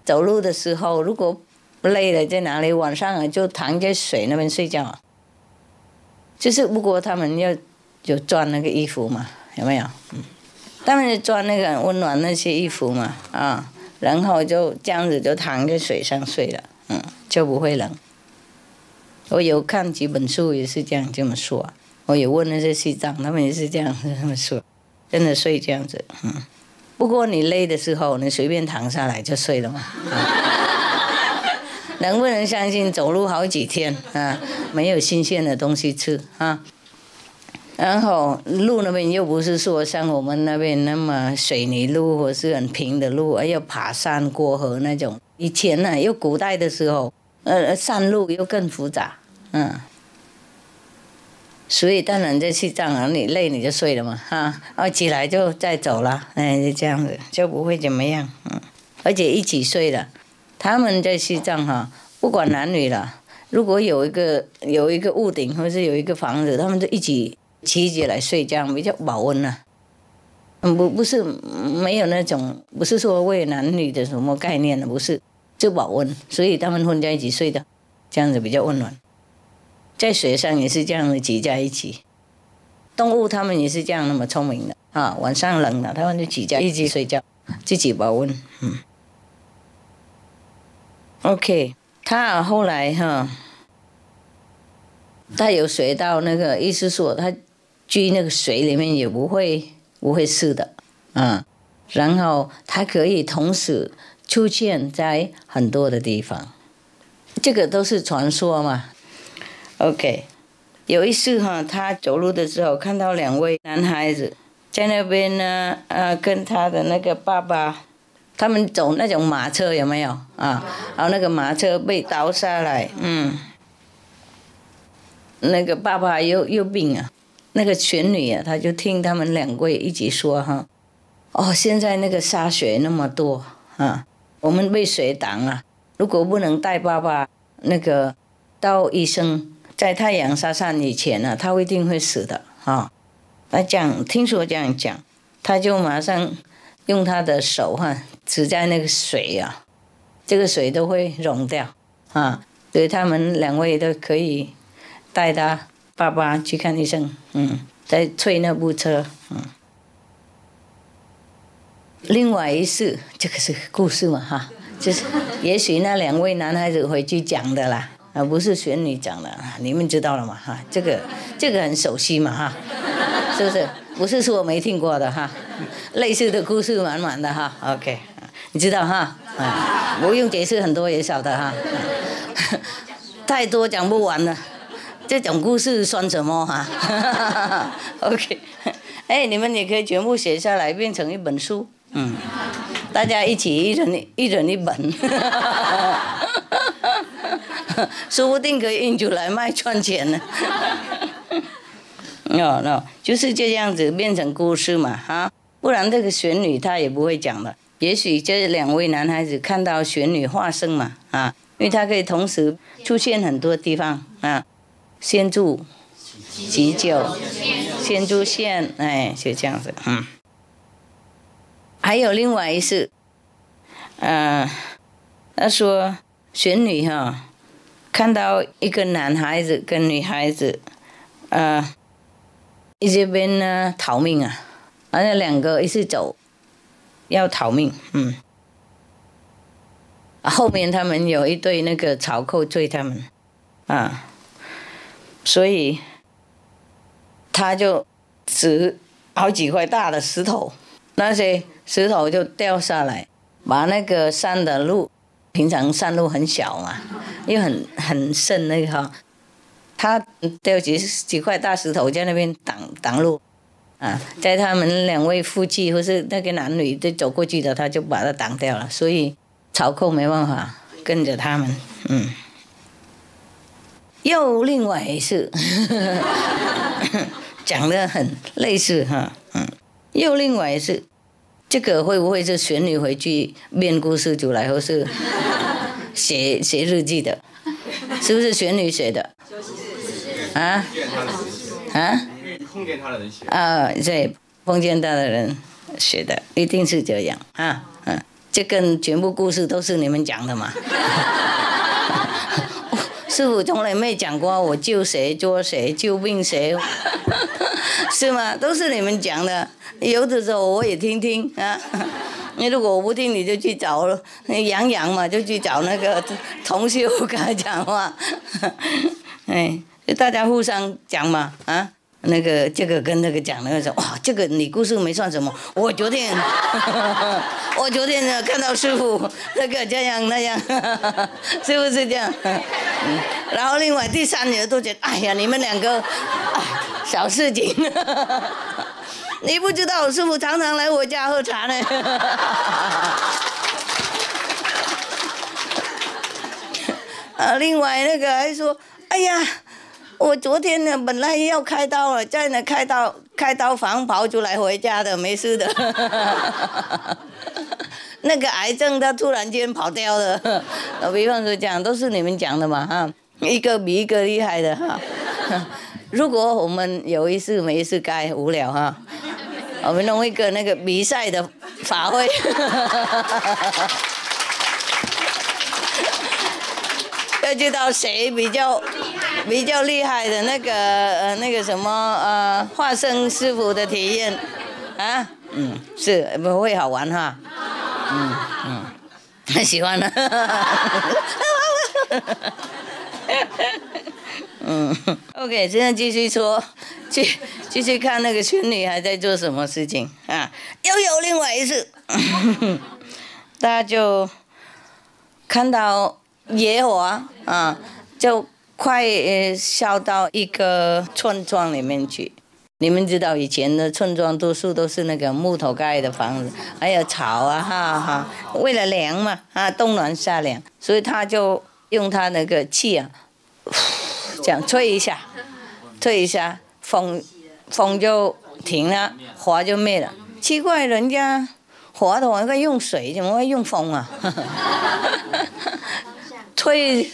走路的时候如果累了在哪里，晚上就躺在水那边睡觉。就是不过他们要有穿那个衣服嘛，有没有？他们就穿那个温暖那些衣服嘛，然后就这样子就躺在水上睡了，就不会冷。我有看几本书也是这么说，我有问那些西藏，他们也是这么说，真的睡这样子。不过你累的时候，你随便躺下来就睡了嘛。能不能相信走路好几天啊，没有新鲜的东西吃啊？然后路那边又不是说像我们那边那么水泥路或是很平的路，要爬山过河那种。以前呢，又古代的时候，山路又更复杂，所以当然在西藏啊，你累你就睡了嘛，起来就再走了，就这样子就不会怎么样，而且一起睡了。他们在西藏哈，不管男女了，如果有一个屋顶或是有一个房子，他们就一起起来睡，这样比较保温啊。不是没有那种，不是说为男女的什么概念的，不是，就保温，所以他们混在一起睡的，这样子比较温暖。在水上也是这样的挤在一起，动物他们也是这样那么聪明的啊，晚上冷了，他们就挤在一起睡觉，自己保温。OK， 他后来他有学到那个意思说，他居那个水里面也不会湿的，然后他可以同时出现在很多的地方，这个都是传说嘛。OK， 有一次他走路的时候看到2位男孩子在那边呢，跟他的那个爸爸。他们走那种马车有没有然后那个马车被倒下来，那个爸爸又病啊，那个玄女啊，他就听他们2位一起说现在那个沙水那么多我们被水挡了，如果不能带爸爸那个到医生，在太阳下山以前呢，他一定会死的他听说这样讲，他就马上用他的手指在那个水这个水都会溶掉所以他们2位都可以带他爸爸去看医生，在推那部车，另外一次，这个是故事嘛就是也许那2位男孩子回去讲的啦，不是玄女讲的，你们知道了嘛这个很熟悉嘛是不是？不是说没听过的类似的故事满满的OK， 你知道不用解释很多也晓得太多讲不完了，这种故事算什么OK， 你们也可以全部写下来变成一本书，大家一起一人一本说不定可以印出来卖赚钱呢no， 就是这样子变成故事嘛不然这个玄女她也不会讲的。也许这2位男孩子看到玄女化身嘛因为她可以同时出现很多地方仙住急救，仙住线，就这样子还有另外一次他说玄女看到一个男孩子跟女孩子这边呢逃命那2个一起走要逃命，后面他们有一队那个草寇追他们所以他就指好几块大的石头，那些石头就掉下来，把那个山的路，平常山路很小嘛，又很深那个哈，他掉几块大石头在那边挡路。啊，在他们两位夫妻或是那个男女就走过去的，他就把他挡掉了，所以曹寇没办法跟着他们。又另外一事，讲得很类似哈，又另外一事，这个会不会是玄女回去编故事出来，或是写日记的？是不是玄女写的？啊？封建他的人写对，封建他的人写的，一定是这样啊。这跟全部故事都是你们讲的嘛。师父从来没讲过我救谁捉谁救病谁，是吗？都是你们讲的，有的时候我也听听啊。你如果我不听，你就去找杨洋嘛，就去找那个同修跟他讲话。哎，大家互相讲嘛啊。那个这个跟那个讲那个说哇，这个你故事没算什么。我昨天看到师父那个这样那样，是不是这样？然后另外第三人都觉得，哎呀，你们两个小事情，你不知道师父常常来我家喝茶呢。另外那个还说，哎呀。我昨天呢，本来要开刀了，在那开刀房跑出来回家的，没事的。那个癌症它突然间跑掉了，比方说讲都是你们讲的嘛哈，一个比一个厉害的哈。如果我们有一次没事该无聊哈，我们弄一个那个比赛的法会。要知道谁比较厉害的那个什么化身师傅的体验啊，是不会好玩哈，很喜欢的。OK， 现在继续说，继续看那个群女还在做什么事情啊？又有另外一次，大家就看到。野火啊，就快烧到一个村庄里面去。你们知道以前的村庄多数都是那个木头盖的房子，还有草啊哈，为了凉嘛啊，冬暖夏凉，所以他就用他那个气啊，这样吹一下，风就停了，火就灭了。奇怪，人家火的话应该用水，怎么会用风啊？吹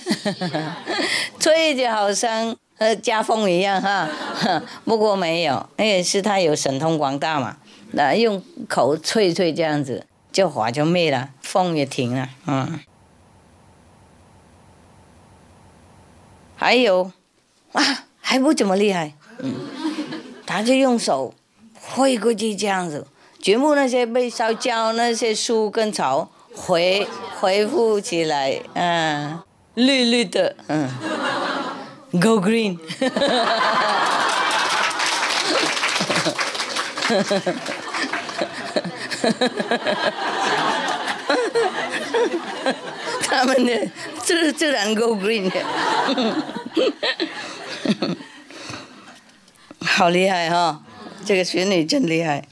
就好像加风一样哈，不过没有，因为是他有神通广大嘛，那用口吹这样子，就火就灭了，风也停了，还有还不怎么厉害，他就用手挥过去这样子，全部那些被烧焦那些树跟草恢复起来，绿绿的，Go green。他们的自然 Go green 的，好厉害哈！这个玄女真厉害，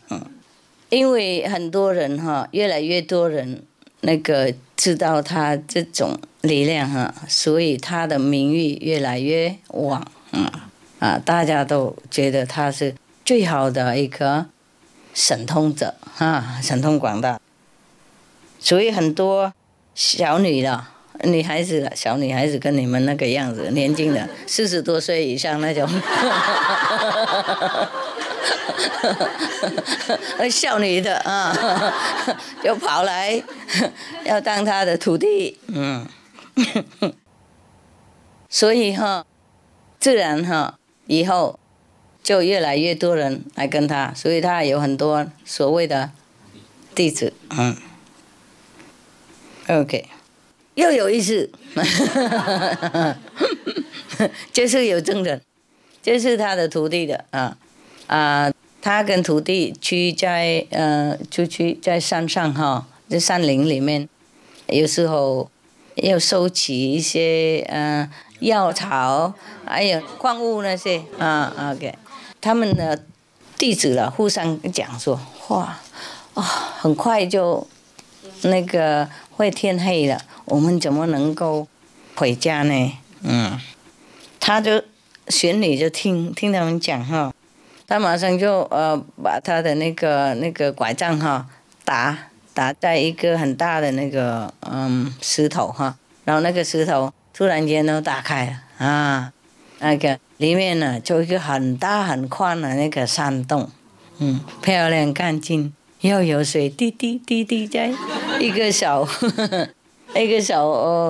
因为很多人哈，越来越多人那个知道他这种力量哈，所以他的名誉越来越旺大家都觉得他是最好的一个神通者神通广大，所以很多小女孩子小女孩子跟你们那个样子，年轻的40多岁以上那种。少女的就跑来要当他的徒弟，所以自然以后就越来越多人来跟他，所以他有很多所谓的弟子，OK， 又有一次，就是有证人，这是他的徒弟的他跟徒弟出去在山上哈，在山林里面，有时候要收集一些药草，还有矿物那些OK， 他们的弟子了互相讲说，哇很快就那个会天黑了，我们怎么能够回家呢？他就玄女就听他们讲哈。他马上就把他的那个拐杖哈打在一个很大的那个石头哈，然后那个石头突然间都打开了那个里面呢就一个很大很宽的那个山洞，漂亮干净，又有水滴滴滴滴在一个小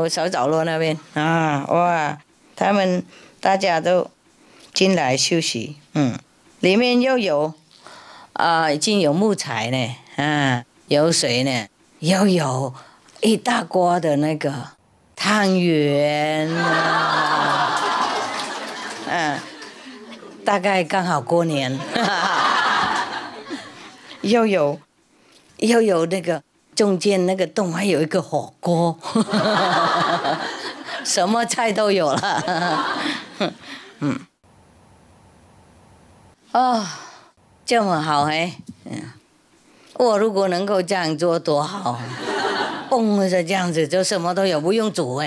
小角落那边哇，他们大家都进来休息，里面又有已经有木材呢有水呢，又有一大锅的那个汤圆大概刚好过年又有那个中间那个洞还有一个火锅什么菜都有了这么好我如果能够这样做多好，嘣的这样子就什么都有，不用煮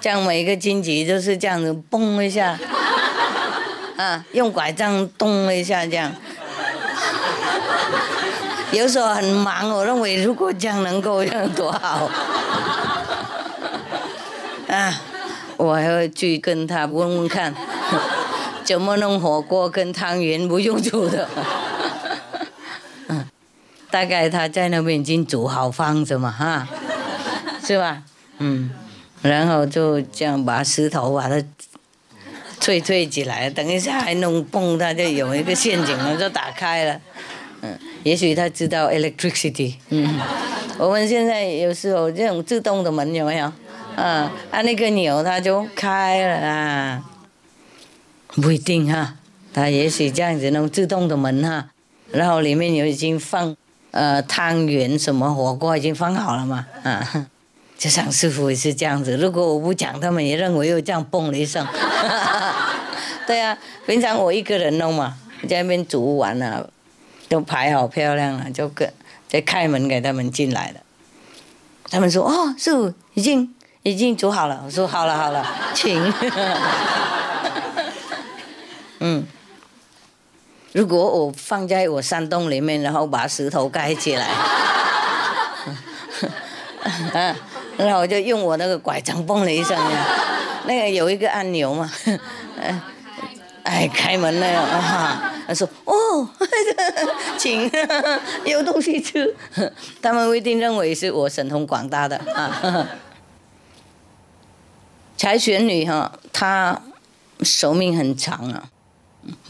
这样每一个荆棘就是这样子嘣一下用拐杖咚一下这样。有时候很忙，我认为如果这样能够这样多好我还会去跟他问问看怎么弄火锅跟汤圆不用煮的大概他在那边已经煮好放着嘛是吧？然后就这样把石头把它脆起来，等一下还弄蹦，他就有一个陷阱了，就打开了。也许他知道 electricity。我们现在有时候这种自动的门有没有？那个钮它就开了不一定他也许这样子弄自动的门然后里面已经放汤圆什么火锅已经放好了嘛就像师父也是这样子，如果我不讲，他们也认为又这样蹦了一声对平常我一个人弄嘛，在那边煮完了都排好漂亮了，就再开门给他们进来了。他们说师父已经煮好了，我说好了请如果我放在我山洞里面，然后把石头盖起来然后我就用我那个拐杖嘣了一声那个有一个按钮嘛开门了他说请有东西吃他们一定认为是我神通广大的柴玄女她寿命很长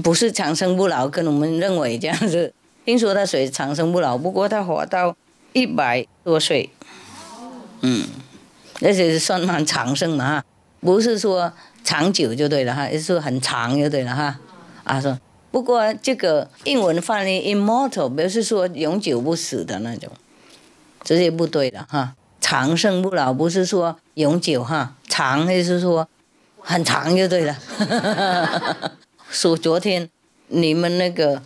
不是长生不老，跟我们认为这样子。听说她长生不老，不过她活到100多岁，而且是算蛮长生的不是说长久就对了是说很长就对了说不过这个英文翻译 immortal 表示说永久不死的那种，这些不对的长生不老不是说永久长就是说很长就对了说昨天你们那个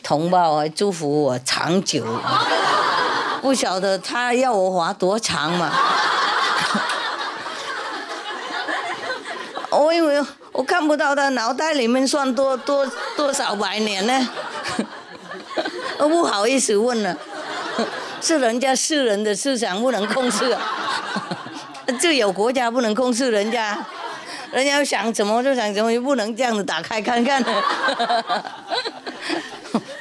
同胞还祝福我长久不晓得他要我活多长嘛我以为我看不到他脑袋里面算多少百年呢我不好意思问了是人家世人的思想不能控制自有国家不能控制人家想什么就想什么，就不能这样子打开看看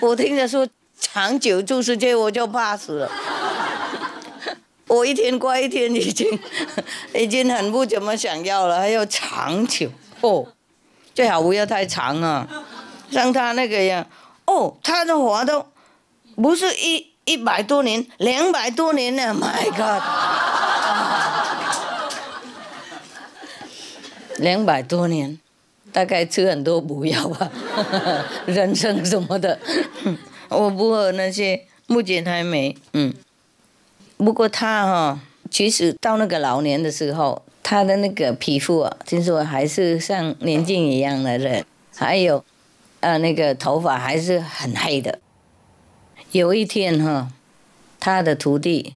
我听着说长久住世界我就怕死了我一天过一天已经很不怎么想要了，还要长久最好不要太长像他那个样他的活都不是100多年200多年了 My God 200多年大概吃很多补药吧，人参什么的。我不喝那些，目前还没。不过他其实到那个老年的时候，他的那个皮肤啊，听说还是像年轻一样的人，还有那个头发还是很黑的。有一天他的徒弟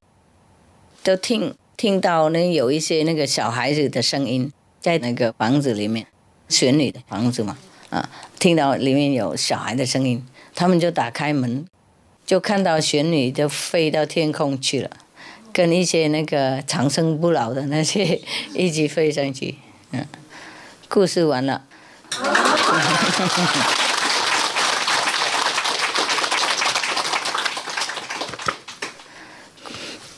都听到有一些那个小孩子的声音，在那个房子里面，玄女的房子嘛，听到里面有小孩的声音，他们就打开门，就看到玄女就飞到天空去了，跟一些那个长生不老的那些一起飞上去。故事完了。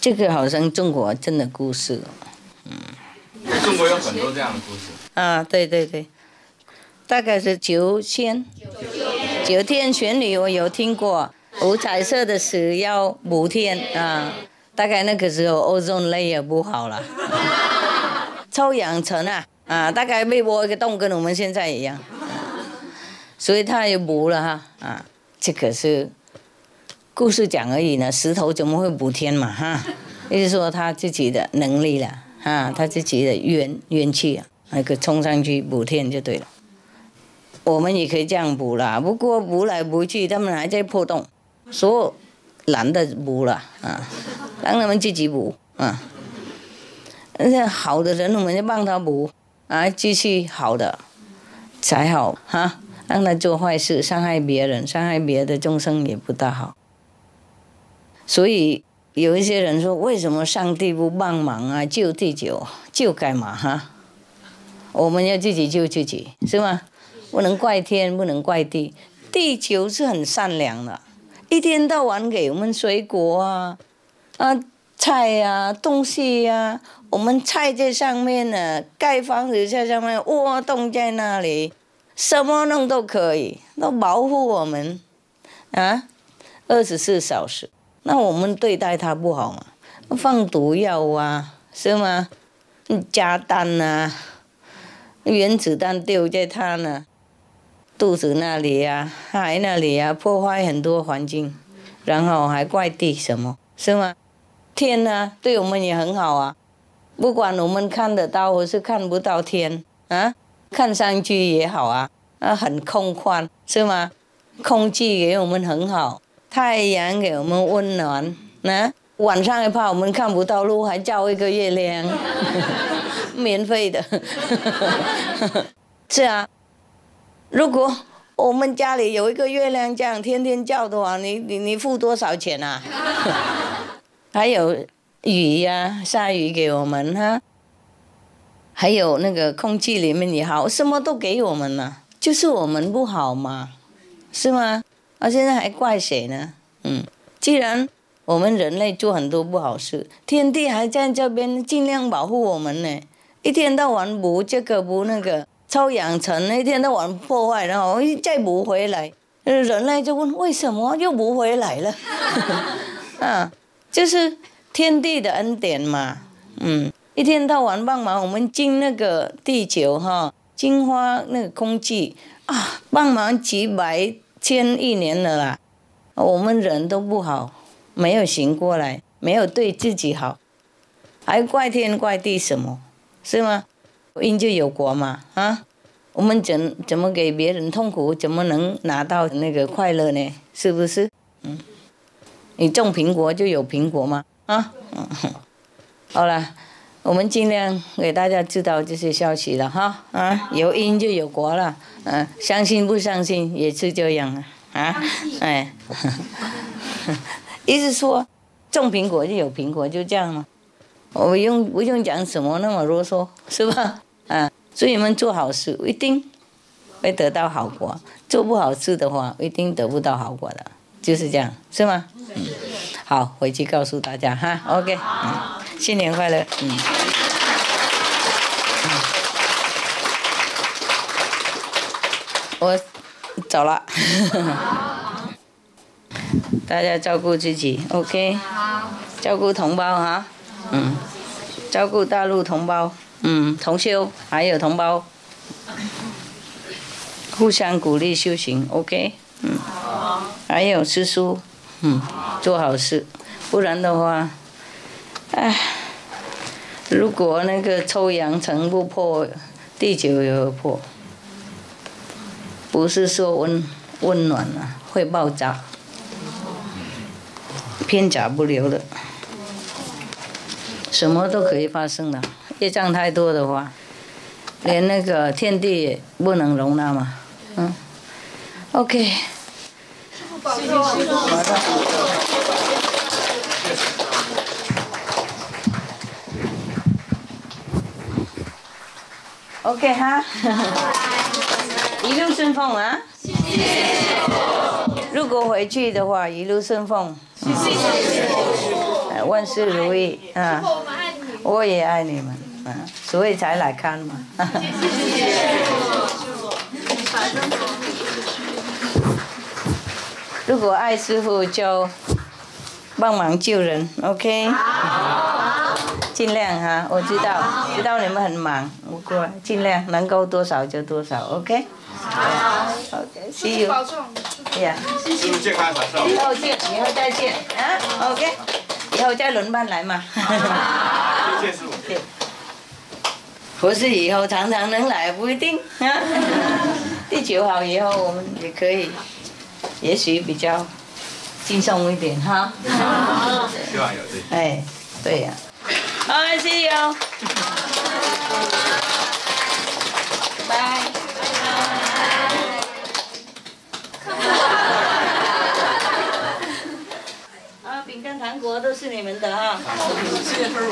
这个好像中国真的故事。中国有很多这样的故事。对对对，大概是九天玄女，我有听过。五彩色的石要补天大概那个时候ozone layer不好了，臭氧层大概被挖一个洞，跟我们现在一样，所以他也补了这个是故事讲而已呢，石头怎么会补天嘛意思说他自己的能力了他自己的元气那个冲上去补天就对了。我们也可以这样补啦，不过补来补去，他们还在破洞，所以懒得补了让他们自己补那好的人我们就帮他补继续好的才好让他做坏事，伤害别人，伤害别的众生也不大好。所以有一些人说，为什么上帝不帮忙救地球？救干嘛我们要自己救自己，是吗？不能怪天，不能怪地。地球是很善良的，一天到晚给我们水果菜东西我们菜在上面呢，盖房子在上面，挖洞在那里，什么弄都可以，都保护我们24小时。那我们对待它不好嘛？放毒药是吗？加弹原子弹丢在它呢肚子那里海那里破坏很多环境，然后还怪地什么，是吗？天对我们也很好不管我们看得到或是看不到天看上去也好很空旷，是吗？空气给我们很好，太阳给我们温暖晚上还怕我们看不到路，还照一个月亮免费的是如果我们家里有一个月亮这样天天照的话，你付多少钱还有雨下雨给我们还有那个空气里面也好，什么都给我们了，就是我们不好嘛，是吗？现在还怪谁呢？既然我们人类做很多不好事，天地还在这边尽量保护我们呢，一天到晚补这个补那个，臭氧层一天到晚破坏，然后再补回来，人类就问为什么又补回来了就是天地的恩典嘛，一天到晚帮忙我们净那个地球净化那个空气帮忙几百千亿年了啦，我们人都不好，没有醒过来，没有对自己好，还怪天怪地什么，是吗？因就有果嘛我们怎么给别人痛苦，怎么能拿到那个快乐呢？是不是？你种苹果就有苹果吗？好了，我们尽量给大家知道这些消息了有因就有果了相信不相信也是这样意思说种苹果就有苹果，就这样嘛，我不用讲什么那么啰嗦，是吧？所以你们做好事一定会得到好果，做不好事的话一定得不到好果的，就是这样，是吗？好，回去告诉大家OK，新年快乐，我走了，大家照顾自己 ，OK， 照顾同胞照顾大陆同胞，同修还有同胞。互相鼓励修行 ，OK， 还有吃素，做好事，不然的话，如果那个臭氧层不破，地球也会破。不是说温暖啊，会爆炸，片甲不留的，什么都可以发生的。业障太多的话，连那个天地也不能容纳嘛。OK。OK 哈，一路顺风啊！谢谢。如果回去的话，一路顺风。谢谢。万事如意啊！我也爱你们啊，所以才来看嘛。谢谢。如果爱师父就帮忙救人 ，OK？ 尽量哈，我知道你们很忙，不过尽量能够多少就多少 ，OK？ 好 ，OK，See you。呀，师父健康长寿。以后见，以后再见啊 ，OK？ 以后再轮班来嘛。谢谢师父。或是以后常常能来，不一定啊。地球好以后，我们也可以，也许比较轻松一点哈。希望有这。哎，对呀。好，See you。拜。啊，饼干糖果都是你们的哈。4月份。